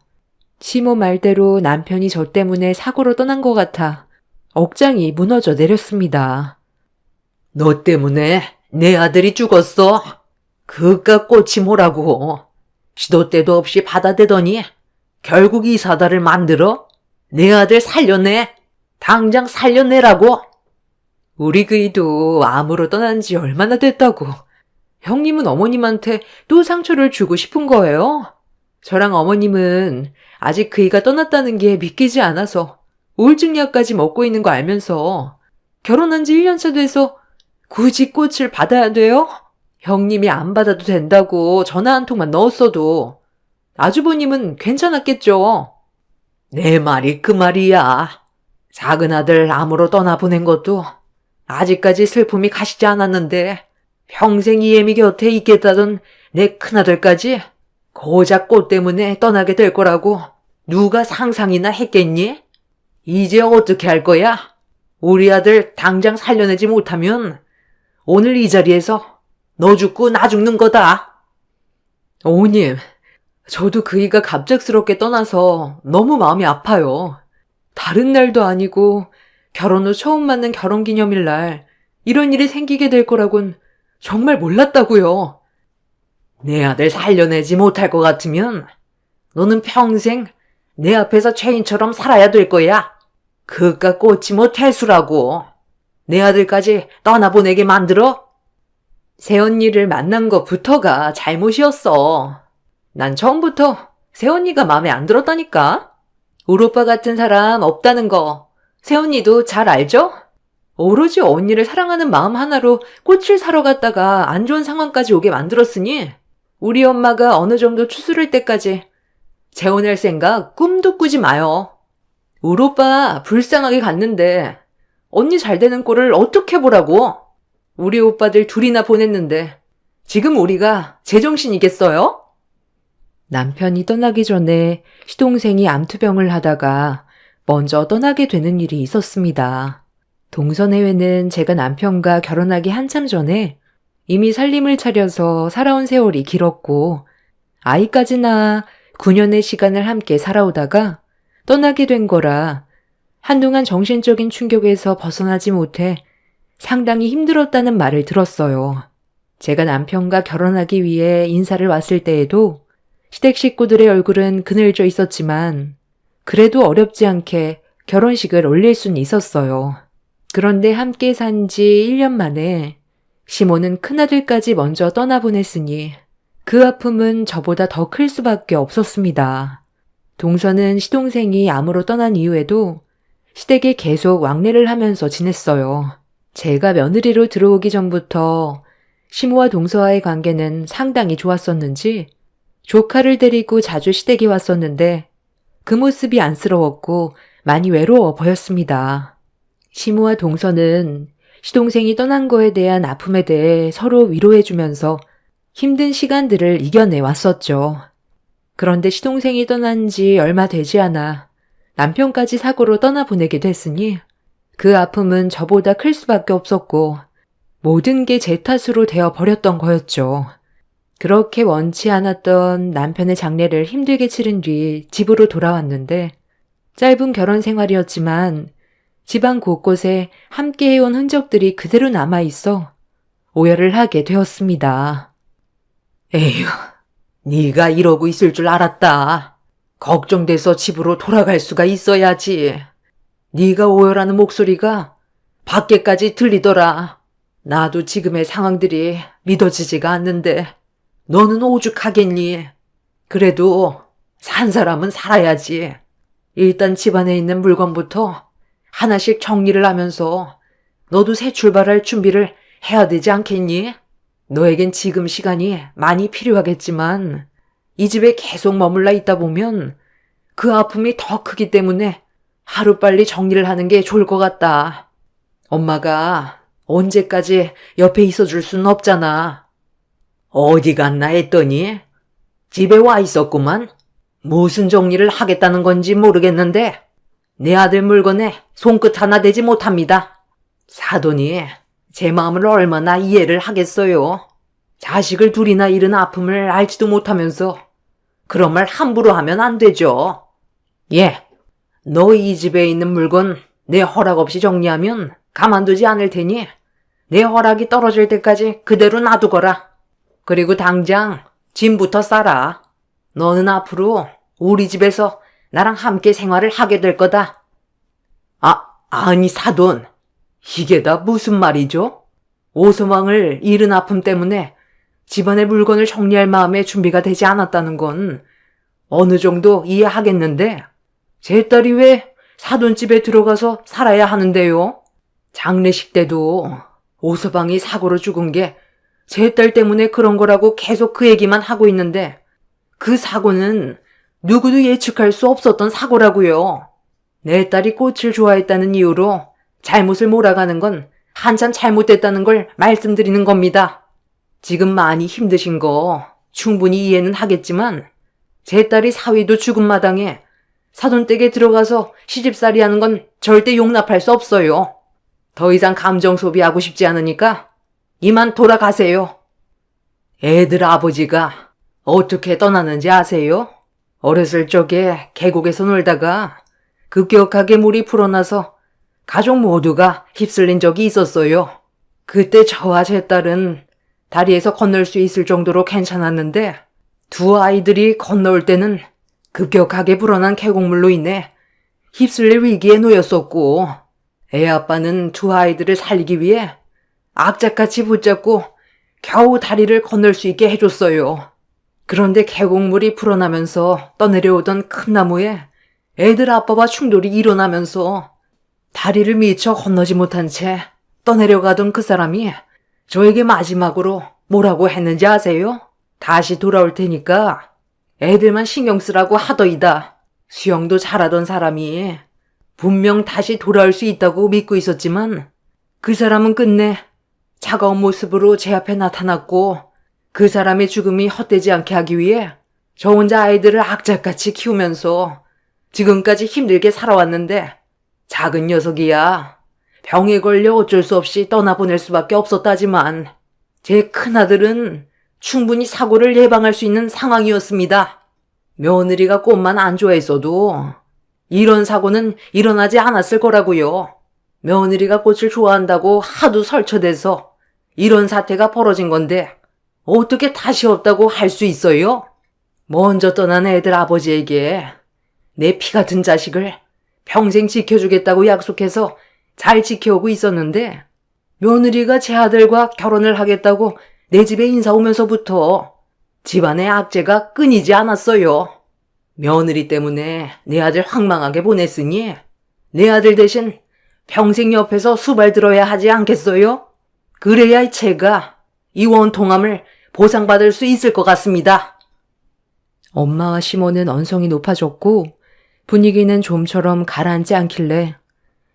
시모 말대로 남편이 저 때문에 사고로 떠난 것 같아 억장이 무너져 내렸습니다. 너 때문에 내 아들이 죽었어. 그깟 꽃이 뭐라고. 시도 때도 없이 받아대더니 결국 이 사다를 만들어 내 아들 살려내. 당장 살려내라고. 우리 그이도 암으로 떠난 지 얼마나 됐다고. 형님은 어머님한테 또 상처를 주고 싶은 거예요? 저랑 어머님은 아직 그이가 떠났다는 게 믿기지 않아서 우울증약까지 먹고 있는 거 알면서 결혼한 지 1년차 돼서 굳이 꽃을 받아야 돼요? 형님이 안 받아도 된다고 전화 한 통만 넣었어도 아주버님은 괜찮았겠죠. 내 말이 그 말이야. 작은 아들 암으로 떠나보낸 것도 아직까지 슬픔이 가시지 않았는데 평생 이애미 곁에 있겠다던 내 큰아들까지 고작 꽃 때문에 떠나게 될 거라고 누가 상상이나 했겠니? 이제 어떻게 할 거야? 우리 아들 당장 살려내지 못하면 오늘 이 자리에서 너 죽고 나 죽는 거다. 어머님, 저도 그이가 갑작스럽게 떠나서 너무 마음이 아파요. 다른 날도 아니고 결혼 후 처음 맞는 결혼기념일 날 이런 일이 생기게 될 거라곤 정말 몰랐다고요. 내 아들 살려내지 못할 것 같으면 너는 평생 내 앞에서 죄인처럼 살아야 될 거야. 그깟 꽃이 뭐 태수라고. 내 아들까지 떠나보내게 만들어? 새언니를 만난 것부터가 잘못이었어. 난 처음부터 새언니가 마음에 안 들었다니까. 울 오빠 같은 사람 없다는 거 새언니도 잘 알죠? 오로지 언니를 사랑하는 마음 하나로 꽃을 사러 갔다가 안 좋은 상황까지 오게 만들었으니 우리 엄마가 어느 정도 추스를 때까지 재혼할 생각 꿈도 꾸지 마요. 울 오빠 불쌍하게 갔는데 언니 잘 되는 꼴을 어떻게 보라고. 우리 오빠들 둘이나 보냈는데 지금 우리가 제정신이겠어요? 남편이 떠나기 전에 시동생이 암투병을 하다가 먼저 떠나게 되는 일이 있었습니다. 동서내외는 제가 남편과 결혼하기 한참 전에 이미 살림을 차려서 살아온 세월이 길었고 아이까지 낳아 9년의 시간을 함께 살아오다가 떠나게 된 거라 한동안 정신적인 충격에서 벗어나지 못해 상당히 힘들었다는 말을 들었어요. 제가 남편과 결혼하기 위해 인사를 왔을 때에도 시댁 식구들의 얼굴은 그늘져 있었지만 그래도 어렵지 않게 결혼식을 올릴 수는 있었어요. 그런데 함께 산 지 1년 만에 시모는 큰아들까지 먼저 떠나보냈으니 그 아픔은 저보다 더 클 수밖에 없었습니다. 동서는 시동생이 암으로 떠난 이후에도 시댁에 계속 왕래를 하면서 지냈어요. 제가 며느리로 들어오기 전부터 시모와 동서와의 관계는 상당히 좋았었는지 조카를 데리고 자주 시댁에 왔었는데 그 모습이 안쓰러웠고 많이 외로워 보였습니다. 시모와 동서는 시동생이 떠난 거에 대한 아픔에 대해 서로 위로해주면서 힘든 시간들을 이겨내 왔었죠. 그런데 시동생이 떠난 지 얼마 되지 않아 남편까지 사고로 떠나보내게 됐으니 그 아픔은 저보다 클 수밖에 없었고 모든 게 제 탓으로 되어 버렸던 거였죠. 그렇게 원치 않았던 남편의 장례를 힘들게 치른 뒤 집으로 돌아왔는데 짧은 결혼 생활이었지만 집안 곳곳에 함께 해온 흔적들이 그대로 남아있어 오열을 하게 되었습니다. 에휴, 네가 이러고 있을 줄 알았다. 걱정돼서 집으로 돌아갈 수가 있어야지. 네가 오열하는 목소리가 밖에까지 들리더라. 나도 지금의 상황들이 믿어지지가 않는데 너는 오죽하겠니? 그래도 산 사람은 살아야지. 일단 집안에 있는 물건부터 하나씩 정리를 하면서 너도 새 출발할 준비를 해야 되지 않겠니? 너에겐 지금 시간이 많이 필요하겠지만 이 집에 계속 머물러 있다 보면 그 아픔이 더 크기 때문에 하루빨리 정리를 하는 게 좋을 것 같다. 엄마가 언제까지 옆에 있어줄 수는 없잖아. 어디 갔나 했더니 집에 와 있었구만. 무슨 정리를 하겠다는 건지 모르겠는데 내 아들 물건에 손끝 하나 대지 못합니다. 사돈이 제 마음을 얼마나 이해를 하겠어요. 자식을 둘이나 잃은 아픔을 알지도 못하면서 그런 말 함부로 하면 안 되죠. 예, 너 이 집에 있는 물건 내 허락 없이 정리하면 가만두지 않을 테니 내 허락이 떨어질 때까지 그대로 놔두거라. 그리고 당장 짐부터 싸라. 너는 앞으로 우리 집에서 나랑 함께 생활을 하게 될 거다. 아니 사돈. 이게 다 무슨 말이죠? 오서방을 잃은 아픔 때문에 집안의 물건을 정리할 마음의 준비가 되지 않았다는 건 어느 정도 이해하겠는데 제 딸이 왜 사돈집에 들어가서 살아야 하는데요? 장례식 때도 오서방이 사고로 죽은 게 제 딸 때문에 그런 거라고 계속 그 얘기만 하고 있는데 그 사고는 누구도 예측할 수 없었던 사고라고요. 내 딸이 꽃을 좋아했다는 이유로 잘못을 몰아가는 건 한참 잘못됐다는 걸 말씀드리는 겁니다. 지금 많이 힘드신 거 충분히 이해는 하겠지만 제 딸이 사위도 죽은 마당에 사돈댁에 들어가서 시집살이 하는 건 절대 용납할 수 없어요. 더 이상 감정 소비하고 싶지 않으니까 이만 돌아가세요. 애들 아버지가 어떻게 떠나는지 아세요? 어렸을 적에 계곡에서 놀다가 급격하게 물이 불어나서 가족 모두가 휩쓸린 적이 있었어요. 그때 저와 제 딸은 다리에서 건널 수 있을 정도로 괜찮았는데 두 아이들이 건너올 때는 급격하게 불어난 계곡물로 인해 휩쓸릴 위기에 놓였었고 애 아빠는 두 아이들을 살리기 위해 악착같이 붙잡고 겨우 다리를 건널 수 있게 해줬어요. 그런데 계곡물이 불어나면서 떠내려오던 큰 나무에 애들 아빠와 충돌이 일어나면서 다리를 미처 건너지 못한 채 떠내려가던 그 사람이 저에게 마지막으로 뭐라고 했는지 아세요? 다시 돌아올 테니까 애들만 신경 쓰라고 하더이다. 수영도 잘하던 사람이 분명 다시 돌아올 수 있다고 믿고 있었지만 그 사람은 끝내 차가운 모습으로 제 앞에 나타났고 그 사람의 죽음이 헛되지 않게 하기 위해 저 혼자 아이들을 악착같이 키우면서 지금까지 힘들게 살아왔는데 작은 녀석이야. 병에 걸려 어쩔 수 없이 떠나보낼 수밖에 없었다지만 제 큰아들은 충분히 사고를 예방할 수 있는 상황이었습니다. 며느리가 꽃만 안 좋아했어도 이런 사고는 일어나지 않았을 거라고요. 며느리가 꽃을 좋아한다고 하도 설쳐대서 이런 사태가 벌어진 건데 어떻게 다시 없다고 할 수 있어요? 먼저 떠난 애들 아버지에게 내 피 같은 자식을 평생 지켜주겠다고 약속해서 잘 지켜오고 있었는데 며느리가 제 아들과 결혼을 하겠다고 내 집에 인사 오면서부터 집안의 악재가 끊이지 않았어요. 며느리 때문에 내 아들 황망하게 보냈으니 내 아들 대신 평생 옆에서 수발 들어야 하지 않겠어요? 그래야 제가 이 원통함을 보상받을 수 있을 것 같습니다. 엄마와 시모는 언성이 높아졌고 분위기는 좀처럼 가라앉지 않길래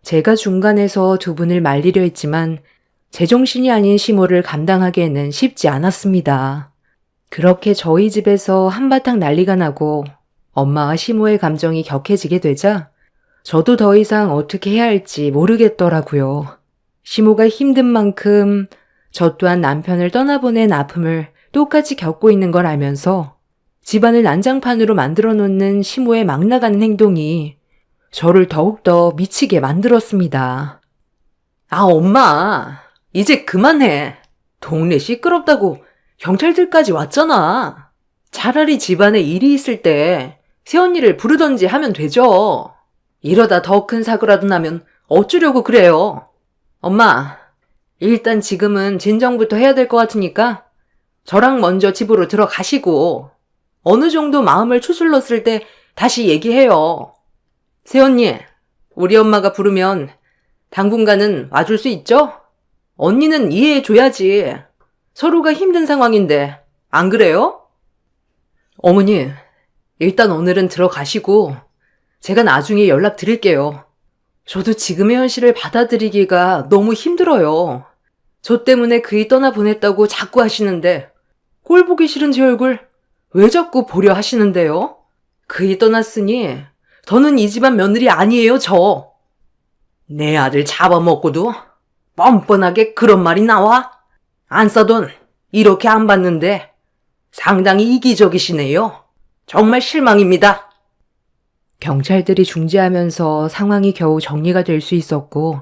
제가 중간에서 두 분을 말리려 했지만 제정신이 아닌 시모를 감당하기에는 쉽지 않았습니다. 그렇게 저희 집에서 한바탕 난리가 나고 엄마와 시모의 감정이 격해지게 되자 저도 더 이상 어떻게 해야 할지 모르겠더라고요. 시모가 힘든 만큼 저 또한 남편을 떠나보낸 아픔을 똑같이 겪고 있는 걸 알면서 집안을 난장판으로 만들어 놓는 시모의 막 나가는 행동이 저를 더욱더 미치게 만들었습니다. 엄마, 이제 그만해. 동네 시끄럽다고 경찰들까지 왔잖아. 차라리 집안에 일이 있을 때 새언니를 부르던지 하면 되죠. 이러다 더 큰 사고라도 나면 어쩌려고 그래요. 엄마, 일단 지금은 진정부터 해야 될 것 같으니까 저랑 먼저 집으로 들어가시고 어느 정도 마음을 추스렀을 때 다시 얘기해요. 새언니, 우리 엄마가 부르면 당분간은 와줄 수 있죠? 언니는 이해해줘야지. 서로가 힘든 상황인데 안 그래요? 어머니, 일단 오늘은 들어가시고 제가 나중에 연락드릴게요. 저도 지금의 현실을 받아들이기가 너무 힘들어요. 저 때문에 그이 떠나보냈다고 자꾸 하시는데 꼴 보기 싫은 제 얼굴 왜 자꾸 보려 하시는데요? 그이 떠났으니 저는 이 집안 며느리 아니에요, 저. 내 아들 잡아먹고도 뻔뻔하게 그런 말이 나와? 안 싸돈 이렇게 안 받는데 상당히 이기적이시네요. 정말 실망입니다. 경찰들이 중재하면서 상황이 겨우 정리가 될 수 있었고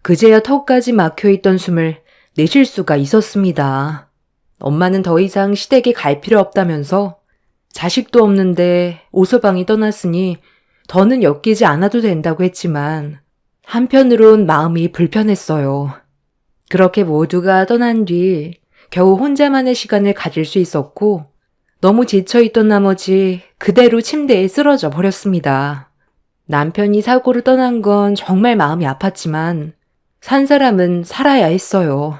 그제야 턱까지 막혀있던 숨을 내실 수가 있었습니다. 엄마는 더 이상 시댁에 갈 필요 없다면서 자식도 없는데 오서방이 떠났으니 더는 엮이지 않아도 된다고 했지만 한편으론 마음이 불편했어요. 그렇게 모두가 떠난 뒤 겨우 혼자만의 시간을 가질 수 있었고 너무 지쳐있던 나머지 그대로 침대에 쓰러져 버렸습니다. 남편이 사고로 떠난 건 정말 마음이 아팠지만 산 사람은 살아야 했어요.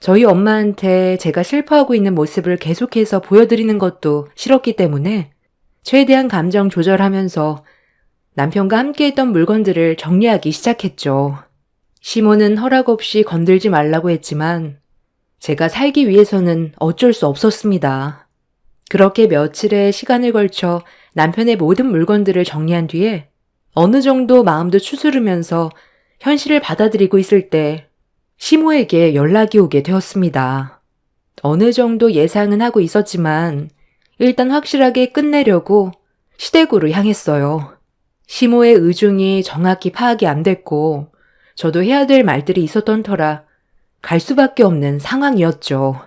저희 엄마한테 제가 슬퍼하고 있는 모습을 계속해서 보여드리는 것도 싫었기 때문에 최대한 감정 조절하면서 남편과 함께했던 물건들을 정리하기 시작했죠. 시모는 허락 없이 건들지 말라고 했지만 제가 살기 위해서는 어쩔 수 없었습니다. 그렇게 며칠의 시간을 걸쳐 남편의 모든 물건들을 정리한 뒤에 어느 정도 마음도 추스르면서 현실을 받아들이고 있을 때 시모에게 연락이 오게 되었습니다. 어느 정도 예상은 하고 있었지만 일단 확실하게 끝내려고 시댁으로 향했어요. 시모의 의중이 정확히 파악이 안 됐고 저도 해야 될 말들이 있었던 터라 갈 수밖에 없는 상황이었죠.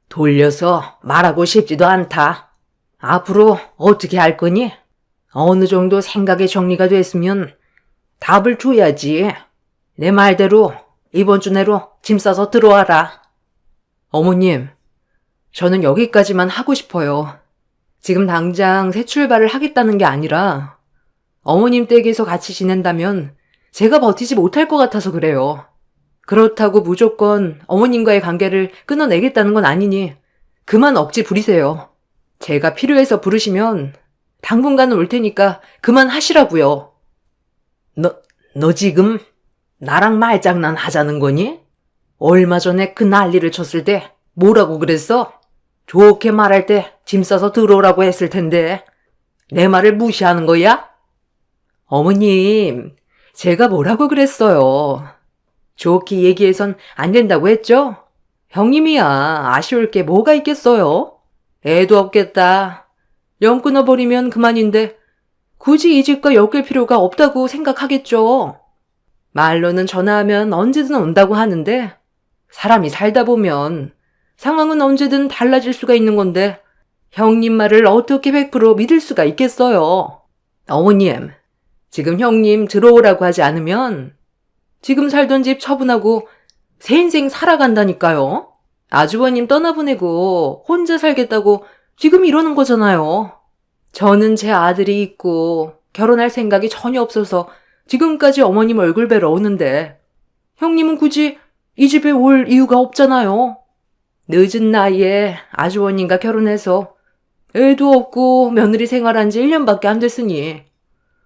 돌려서 말하고 싶지도 않다. 앞으로 어떻게 할 거니? 어느 정도 생각의 정리가 됐으면 답을 줘야지. 내 말대로 이번 주 내로 짐 싸서 들어와라. 어머님, 저는 여기까지만 하고 싶어요. 지금 당장 새 출발을 하겠다는 게 아니라 어머님 댁에서 같이 지낸다면 제가 버티지 못할 것 같아서 그래요. 그렇다고 무조건 어머님과의 관계를 끊어내겠다는 건 아니니 그만 억지 부리세요. 제가 필요해서 부르시면 당분간은 올 테니까 그만 하시라고요. 너 지금 나랑 말장난 하자는 거니? 얼마 전에 그 난리를 쳤을 때 뭐라고 그랬어? 좋게 말할 때 짐 싸서 들어오라고 했을 텐데 내 말을 무시하는 거야? 어머님, 제가 뭐라고 그랬어요? 좋게 얘기해선 안 된다고 했죠? 형님이야 아쉬울 게 뭐가 있겠어요? 애도 없겠다. 연 끊어버리면 그만인데 굳이 이 집과 엮일 필요가 없다고 생각하겠죠. 말로는 전화하면 언제든 온다고 하는데 사람이 살다 보면 상황은 언제든 달라질 수가 있는 건데 형님 말을 어떻게 100% 믿을 수가 있겠어요. 어머님, 지금 형님 들어오라고 하지 않으면 지금 살던 집 처분하고 새 인생 살아간다니까요. 아주버님 떠나보내고 혼자 살겠다고 지금 이러는 거잖아요. 저는 제 아들이 있고 결혼할 생각이 전혀 없어서 지금까지 어머님 얼굴 뵈러 오는데 형님은 굳이 이 집에 올 이유가 없잖아요. 늦은 나이에 아주버님과 결혼해서 애도 없고 며느리 생활한 지 1년밖에 안 됐으니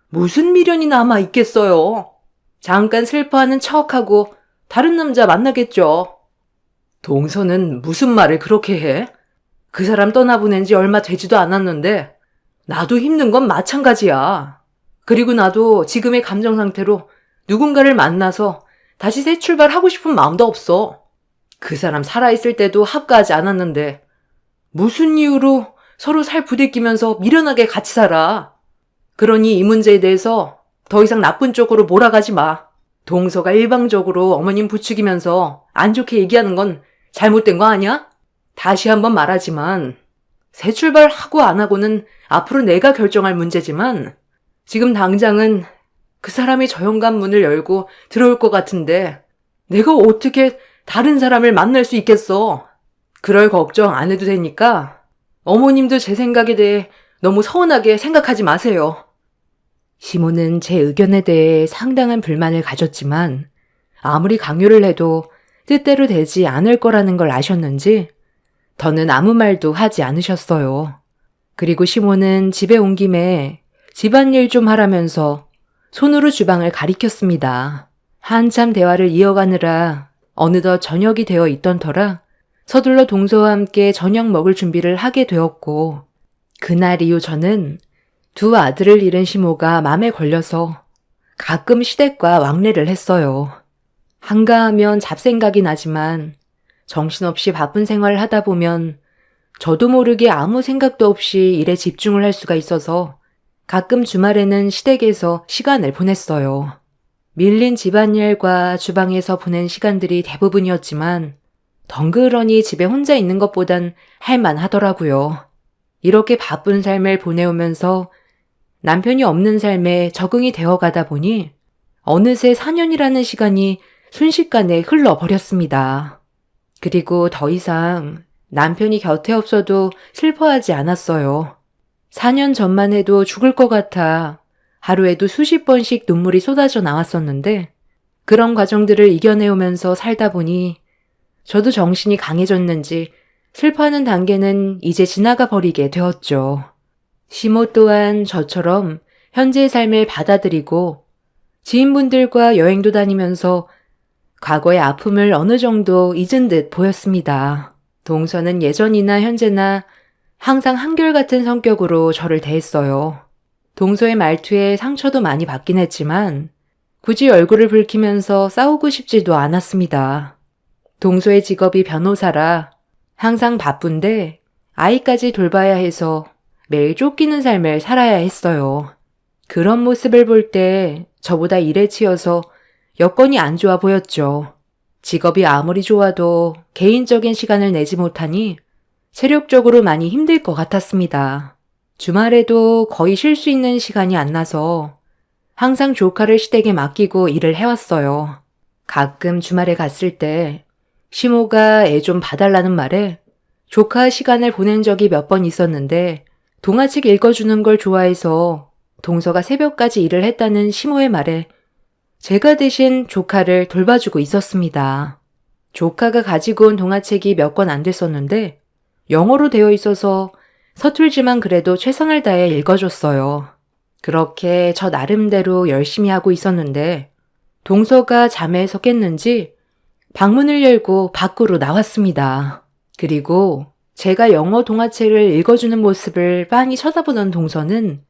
무슨 미련이 남아 있겠어요. 잠깐 슬퍼하는 척하고 다른 남자 만나겠죠. 동서는 무슨 말을 그렇게 해? 그 사람 떠나보낸 지 얼마 되지도 않았는데 나도 힘든 건 마찬가지야. 그리고 나도 지금의 감정 상태로 누군가를 만나서 다시 새 출발하고 싶은 마음도 없어. 그 사람 살아있을 때도 합가하지 않았는데 무슨 이유로 서로 살 부대끼면서 미련하게 같이 살아. 그러니 이 문제에 대해서 더 이상 나쁜 쪽으로 몰아가지 마. 동서가 일방적으로 어머님 부추기면서 안 좋게 얘기하는 건 잘못된 거 아니야? 다시 한번 말하지만 새 출발하고 안 하고는 앞으로 내가 결정할 문제지만 지금 당장은 그 사람이 저 현관문을 열고 들어올 것 같은데 내가 어떻게 다른 사람을 만날 수 있겠어? 그럴 걱정 안 해도 되니까 어머님도 제 생각에 대해 너무 서운하게 생각하지 마세요. 시모는 제 의견에 대해 상당한 불만을 가졌지만 아무리 강요를 해도 뜻대로 되지 않을 거라는 걸 아셨는지 더는 아무 말도 하지 않으셨어요. 그리고 시모는 집에 온 김에 집안일 좀 하라면서 손으로 주방을 가리켰습니다. 한참 대화를 이어가느라 어느덧 저녁이 되어 있던 터라 서둘러 동서와 함께 저녁 먹을 준비를 하게 되었고 그날 이후 저는 두 아들을 잃은 시모가 맘에 걸려서 가끔 시댁과 왕래를 했어요. 한가하면 잡생각이 나지만 정신없이 바쁜 생활을 하다 보면 저도 모르게 아무 생각도 없이 일에 집중을 할 수가 있어서 가끔 주말에는 시댁에서 시간을 보냈어요. 밀린 집안일과 주방에서 보낸 시간들이 대부분이었지만 덩그러니 집에 혼자 있는 것보단 할만하더라고요. 이렇게 바쁜 삶을 보내오면서 남편이 없는 삶에 적응이 되어가다 보니 어느새 4년이라는 시간이 순식간에 흘러버렸습니다. 그리고 더 이상 남편이 곁에 없어도 슬퍼하지 않았어요. 4년 전만 해도 죽을 것 같아 하루에도 수십 번씩 눈물이 쏟아져 나왔었는데 그런 과정들을 이겨내오면서 살다 보니 저도 정신이 강해졌는지 슬퍼하는 단계는 이제 지나가 버리게 되었죠. 시모 또한 저처럼 현재의 삶을 받아들이고 지인분들과 여행도 다니면서 과거의 아픔을 어느 정도 잊은 듯 보였습니다. 동서는 예전이나 현재나 항상 한결같은 성격으로 저를 대했어요. 동서의 말투에 상처도 많이 받긴 했지만 굳이 얼굴을 붉히면서 싸우고 싶지도 않았습니다. 동서의 직업이 변호사라 항상 바쁜데 아이까지 돌봐야 해서 매일 쫓기는 삶을 살아야 했어요. 그런 모습을 볼 때 저보다 일에 치여서 여건이 안 좋아 보였죠. 직업이 아무리 좋아도 개인적인 시간을 내지 못하니 체력적으로 많이 힘들 것 같았습니다. 주말에도 거의 쉴 수 있는 시간이 안 나서 항상 조카를 시댁에 맡기고 일을 해왔어요. 가끔 주말에 갔을 때 시모가 애 좀 봐달라는 말에 조카 시간을 보낸 적이 몇 번 있었는데 동화책 읽어주는 걸 좋아해서 동서가 새벽까지 일을 했다는 시모의 말에 제가 대신 조카를 돌봐주고 있었습니다. 조카가 가지고 온 동화책이 몇 권 안 됐었는데 영어로 되어 있어서 서툴지만 그래도 최선을 다해 읽어줬어요. 그렇게 저 나름대로 열심히 하고 있었는데 동서가 잠에서 깼는지 방문을 열고 밖으로 나왔습니다. 그리고 제가 영어 동화책을 읽어주는 모습을 빤히 쳐다보던 동서는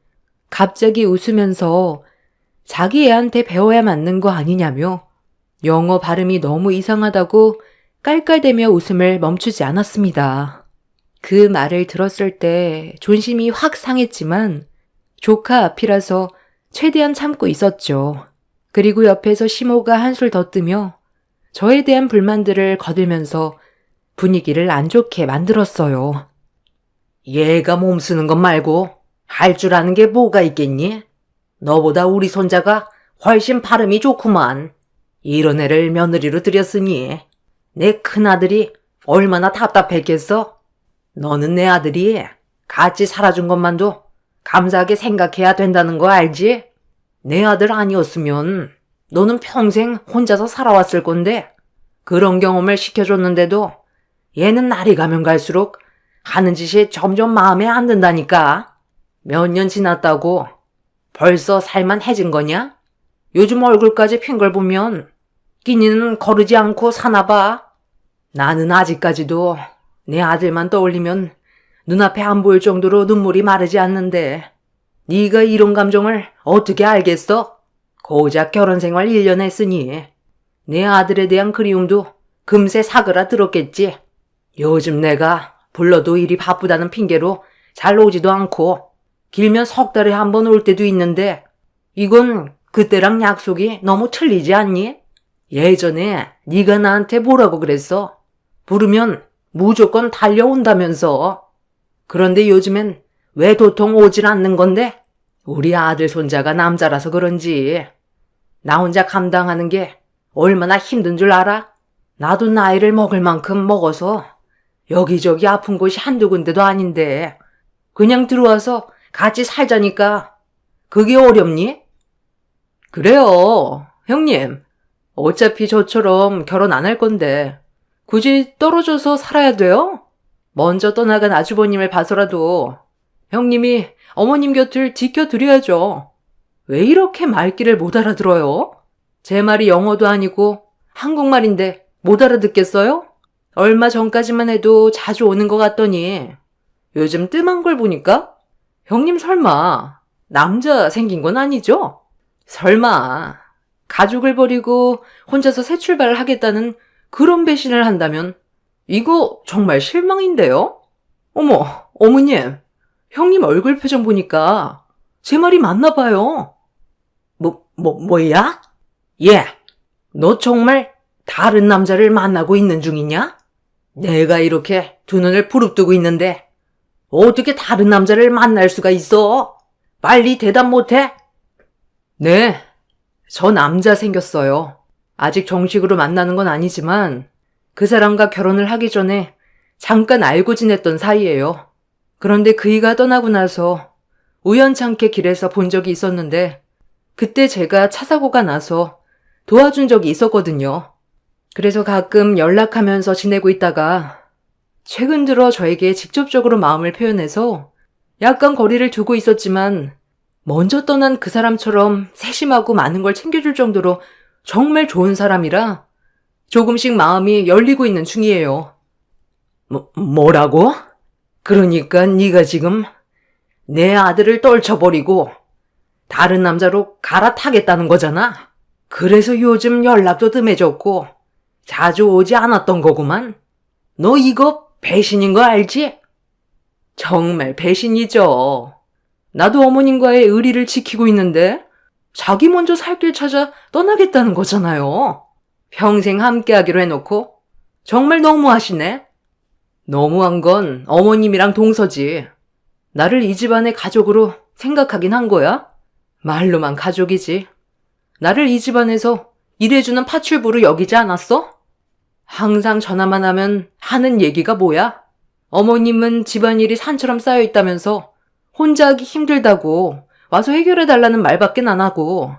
갑자기 웃으면서 자기 애한테 배워야 맞는 거 아니냐며 영어 발음이 너무 이상하다고 깔깔대며 웃음을 멈추지 않았습니다. 그 말을 들었을 때 존심이 확 상했지만 조카 앞이라서 최대한 참고 있었죠. 그리고 옆에서 시모가 한술 더 뜨며 저에 대한 불만들을 거들면서 분위기를 안 좋게 만들었어요. 얘가 몸 쓰는 것 말고 할 줄 아는 게 뭐가 있겠니? 너보다 우리 손자가 훨씬 발음이 좋구만. 이런 애를 며느리로 들였으니 내 큰아들이 얼마나 답답했겠어? 너는 내 아들이 같이 살아준 것만도 감사하게 생각해야 된다는 거 알지? 내 아들 아니었으면 너는 평생 혼자서 살아왔을 건데 그런 경험을 시켜줬는데도 얘는 날이 가면 갈수록 하는 짓이 점점 마음에 안 든다니까. 몇 년 지났다고 벌써 살만해진 거냐? 요즘 얼굴까지 핀 걸 보면 끼니는 거르지 않고 사나 봐. 나는 아직까지도 내 아들만 떠올리면 눈앞에 안 보일 정도로 눈물이 마르지 않는데 네가 이런 감정을 어떻게 알겠어? 고작 결혼 생활 1년 했으니 내 아들에 대한 그리움도 금세 사그라들었겠지. 요즘 내가 불러도 일이 바쁘다는 핑계로 잘 오지도 않고 길면 석 달에 한 번 올 때도 있는데 이건 그때랑 약속이 너무 틀리지 않니? 예전에 네가 나한테 뭐라고 그랬어? 부르면 무조건 달려온다면서. 그런데 요즘엔 왜 도통 오질 않는 건데? 우리 아들 손자가 남자라서 그런지 나 혼자 감당하는 게 얼마나 힘든 줄 알아? 나도 나이를 먹을 만큼 먹어서 여기저기 아픈 곳이 한두 군데도 아닌데 그냥 들어와서 같이 살자니까 그게 어렵니? 그래요, 형님. 어차피 저처럼 결혼 안 할 건데 굳이 떨어져서 살아야 돼요? 먼저 떠나간 아주버님을 봐서라도 형님이 어머님 곁을 지켜드려야죠. 왜 이렇게 말귀를 못 알아들어요? 제 말이 영어도 아니고 한국말인데 못 알아듣겠어요? 얼마 전까지만 해도 자주 오는 것 같더니 요즘 뜸한 걸 보니까 형님 설마 남자 생긴 건 아니죠? 설마 가족을 버리고 혼자서 새 출발을 하겠다는 그런 배신을 한다면 이거 정말 실망인데요? 어머, 어머님, 형님 얼굴 표정 보니까 제 말이 맞나 봐요. 뭐야? 얘, 너 정말 다른 남자를 만나고 있는 중이냐? 내가 이렇게 두 눈을 부릅뜨고 있는데 어떻게 다른 남자를 만날 수가 있어? 빨리 대답 못해? 네, 저 남자 생겼어요. 아직 정식으로 만나는 건 아니지만 그 사람과 결혼을 하기 전에 잠깐 알고 지냈던 사이예요. 그런데 그이가 떠나고 나서 우연찮게 길에서 본 적이 있었는데 그때 제가 차 사고가 나서 도와준 적이 있었거든요. 그래서 가끔 연락하면서 지내고 있다가 최근 들어 저에게 직접적으로 마음을 표현해서 약간 거리를 두고 있었지만 먼저 떠난 그 사람처럼 세심하고 많은 걸 챙겨줄 정도로 정말 좋은 사람이라 조금씩 마음이 열리고 있는 중이에요. 뭐라고? 그러니까 네가 지금 내 아들을 떨쳐버리고 다른 남자로 갈아타겠다는 거잖아. 그래서 요즘 연락도 뜸해졌고 자주 오지 않았던 거구만. 너 이거 배신인 거 알지? 정말 배신이죠. 나도 어머님과의 의리를 지키고 있는데 자기 먼저 살 길 찾아 떠나겠다는 거잖아요. 평생 함께하기로 해놓고 정말 너무하시네. 너무한 건 어머님이랑 동서지. 나를 이 집안의 가족으로 생각하긴 한 거야? 말로만 가족이지. 나를 이 집안에서 일해주는 파출부로 여기지 않았어? 항상 전화만 하면 하는 얘기가 뭐야? 어머님은 집안일이 산처럼 쌓여있다면서 혼자 하기 힘들다고 와서 해결해달라는 말밖에 안 하고,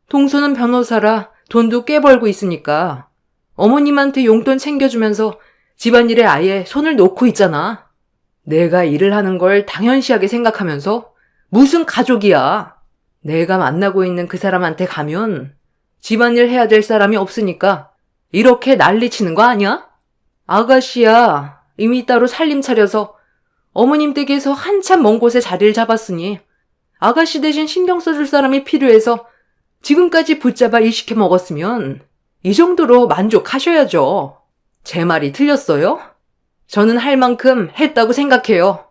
동서는 변호사라 돈도 꽤 벌고 있으니까 어머님한테 용돈 챙겨주면서 집안일에 아예 손을 놓고 있잖아. 내가 일을 하는 걸 당연시하게 생각하면서 무슨 가족이야. 내가 만나고 있는 그 사람한테 가면 집안일 해야 될 사람이 없으니까 이렇게 난리치는 거 아니야? 아가씨야, 이미 따로 살림 차려서 어머님 댁에서 한참 먼 곳에 자리를 잡았으니 아가씨 대신 신경 써줄 사람이 필요해서 지금까지 붙잡아 일시켜 먹었으면 이 정도로 만족하셔야죠. 제 말이 틀렸어요? 저는 할 만큼 했다고 생각해요.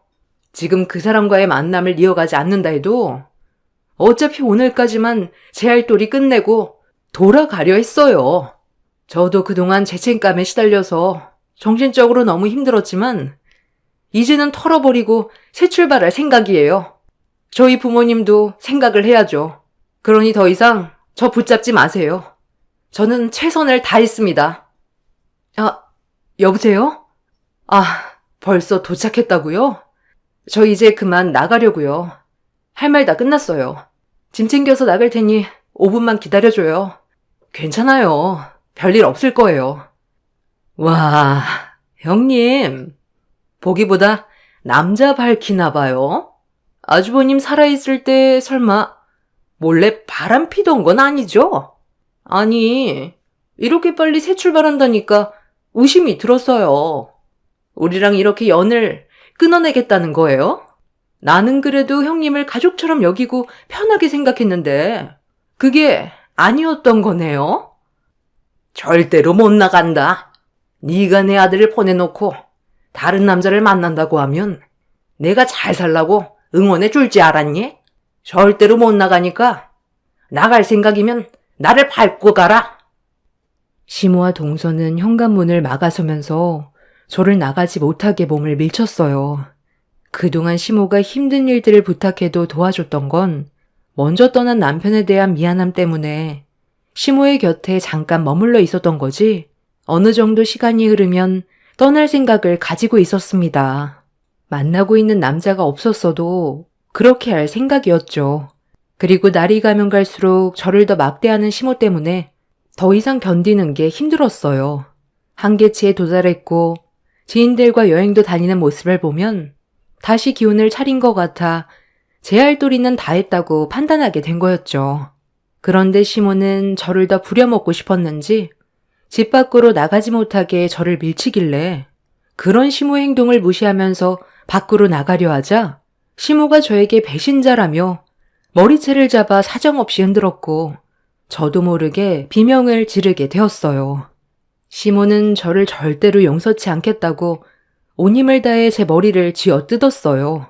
지금 그 사람과의 만남을 이어가지 않는다 해도 어차피 오늘까지만 제 할 도리 끝내고 돌아가려 했어요. 저도 그동안 죄책감에 시달려서 정신적으로 너무 힘들었지만 이제는 털어버리고 새 출발할 생각이에요. 저희 부모님도 생각을 해야죠. 그러니 더 이상 저 붙잡지 마세요. 저는 최선을 다했습니다. 여보세요? 벌써 도착했다고요? 저 이제 그만 나가려고요. 할 말 다 끝났어요. 짐 챙겨서 나갈 테니 5분만 기다려줘요. 괜찮아요. 별일 없을 거예요. 와, 형님. 보기보다 남자 밝히나 봐요. 아주버님 살아있을 때 설마 몰래 바람 피던 건 아니죠? 아니, 이렇게 빨리 새 출발한다니까 의심이 들었어요. 우리랑 이렇게 연을 끊어내겠다는 거예요? 나는 그래도 형님을 가족처럼 여기고 편하게 생각했는데 그게 아니었던 거네요? 절대로 못 나간다. 네가 내 아들을 보내놓고 다른 남자를 만난다고 하면 내가 잘 살라고 응원해 줄 줄 알았니? 절대로 못 나가니까 나갈 생각이면 나를 밟고 가라. 시모와 동서는 현관문을 막아서면서 저를 나가지 못하게 몸을 밀쳤어요. 그동안 시모가 힘든 일들을 부탁해도 도와줬던 건 먼저 떠난 남편에 대한 미안함 때문에 시모의 곁에 잠깐 머물러 있었던 거지 어느 정도 시간이 흐르면 떠날 생각을 가지고 있었습니다. 만나고 있는 남자가 없었어도 그렇게 할 생각이었죠. 그리고 날이 가면 갈수록 저를 더 막대하는 시모 때문에 더 이상 견디는 게 힘들었어요. 한계치에 도달했고 지인들과 여행도 다니는 모습을 보면 다시 기운을 차린 것 같아 제 할 도리는 다 했다고 판단하게 된 거였죠. 그런데 시모는 저를 더 부려먹고 싶었는지 집 밖으로 나가지 못하게 저를 밀치길래 그런 시모 행동을 무시하면서 밖으로 나가려 하자 시모가 저에게 배신자라며 머리채를 잡아 사정없이 흔들었고 저도 모르게 비명을 지르게 되었어요. 시모는 저를 절대로 용서치 않겠다고 온 힘을 다해 제 머리를 쥐어뜯었어요.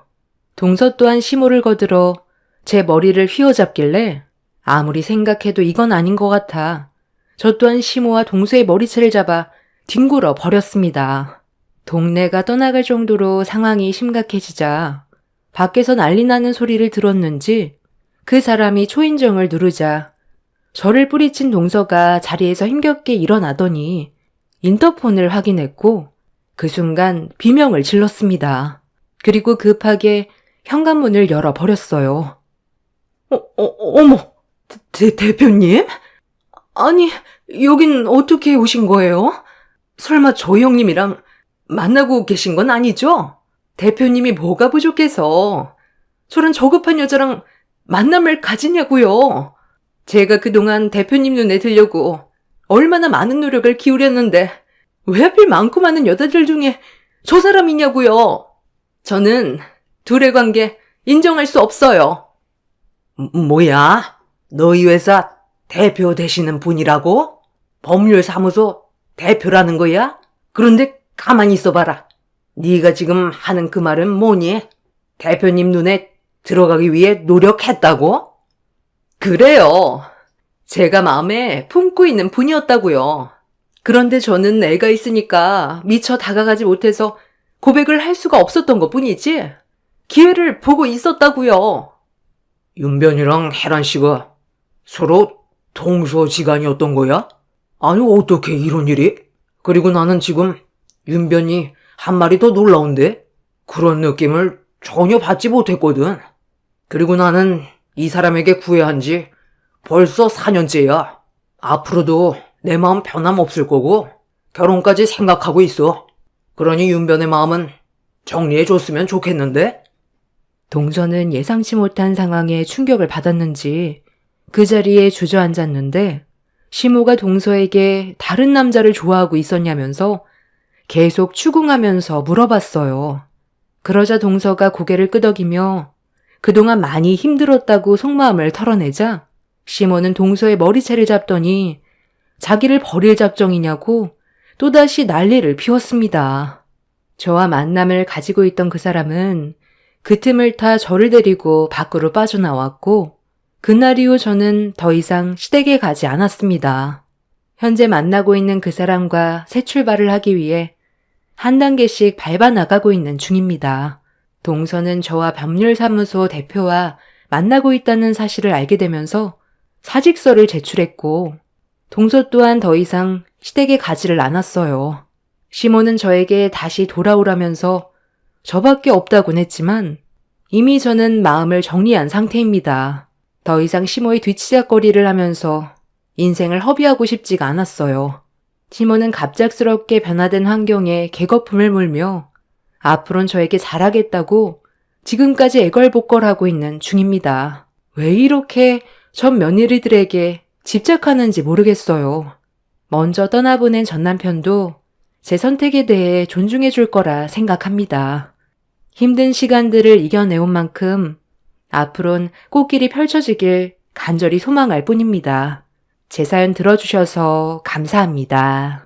동서 또한 시모를 거들어 제 머리를 휘어잡길래 아무리 생각해도 이건 아닌 것 같아 저 또한 시모와 동서의 머리채를 잡아 뒹굴어 버렸습니다. 동네가 떠나갈 정도로 상황이 심각해지자 밖에서 난리 나는 소리를 들었는지 그 사람이 초인종을 누르자 저를 뿌리친 동서가 자리에서 힘겹게 일어나더니 인터폰을 확인했고 그 순간 비명을 질렀습니다. 그리고 급하게 현관문을 열어버렸어요. 어머, 대표님? 아니, 여긴 어떻게 오신 거예요? 설마 저 형님이랑 만나고 계신 건 아니죠? 대표님이 뭐가 부족해서 저런 저급한 여자랑 만남을 가지냐고요. 제가 그동안 대표님 눈에 들려고 얼마나 많은 노력을 기울였는데 왜 하필 많고 많은 여자들 중에 저 사람이냐고요. 저는 둘의 관계 인정할 수 없어요. 뭐야? 너희 회사 대표 되시는 분이라고? 법률사무소 대표라는 거야? 그런데 가만히 있어봐라. 네가 지금 하는 그 말은 뭐니? 대표님 눈에 들어가기 위해 노력했다고? 그래요. 제가 마음에 품고 있는 분이었다고요. 그런데 저는 애가 있으니까 미처 다가가지 못해서 고백을 할 수가 없었던 것 뿐이지 기회를 보고 있었다고요. 윤변이랑 혜란 씨가 서로 동서지간이었던 거야? 아니 어떻게 이런 일이? 그리고 나는 지금 윤변이 한 마리 더 놀라운데? 그런 느낌을 전혀 받지 못했거든. 그리고 나는 이 사람에게 구애한 지 벌써 4년째야. 앞으로도 내 마음 변함없을 거고 결혼까지 생각하고 있어. 그러니 윤변의 마음은 정리해줬으면 좋겠는데? 동서는 예상치 못한 상황에 충격을 받았는지 그 자리에 주저앉았는데 시모가 동서에게 다른 남자를 좋아하고 있었냐면서 계속 추궁하면서 물어봤어요. 그러자 동서가 고개를 끄덕이며 그동안 많이 힘들었다고 속마음을 털어내자 시모는 동서의 머리채를 잡더니 자기를 버릴 작정이냐고 또다시 난리를 피웠습니다. 저와 만남을 가지고 있던 그 사람은 그 틈을 타 저를 데리고 밖으로 빠져나왔고 그날 이후 저는 더 이상 시댁에 가지 않았습니다. 현재 만나고 있는 그 사람과 새 출발을 하기 위해 한 단계씩 밟아 나가고 있는 중입니다. 동서는 저와 법률사무소 대표와 만나고 있다는 사실을 알게 되면서 사직서를 제출했고 동서 또한 더 이상 시댁에 가지를 않았어요. 시모는 저에게 다시 돌아오라면서 저밖에 없다곤 했지만 이미 저는 마음을 정리한 상태입니다. 더 이상 시모의 뒤치작거리를 하면서 인생을 허비하고 싶지가 않았어요. 시모는 갑작스럽게 변화된 환경에 개거품을 물며 앞으론 저에게 잘하겠다고 지금까지 애걸복걸하고 있는 중입니다. 왜 이렇게 전 며느리들에게 집착하는지 모르겠어요. 먼저 떠나보낸 전 남편도 제 선택에 대해 존중해 줄 거라 생각합니다. 힘든 시간들을 이겨내온 만큼 앞으론 꽃길이 펼쳐지길 간절히 소망할 뿐입니다. 제 사연 들어주셔서 감사합니다.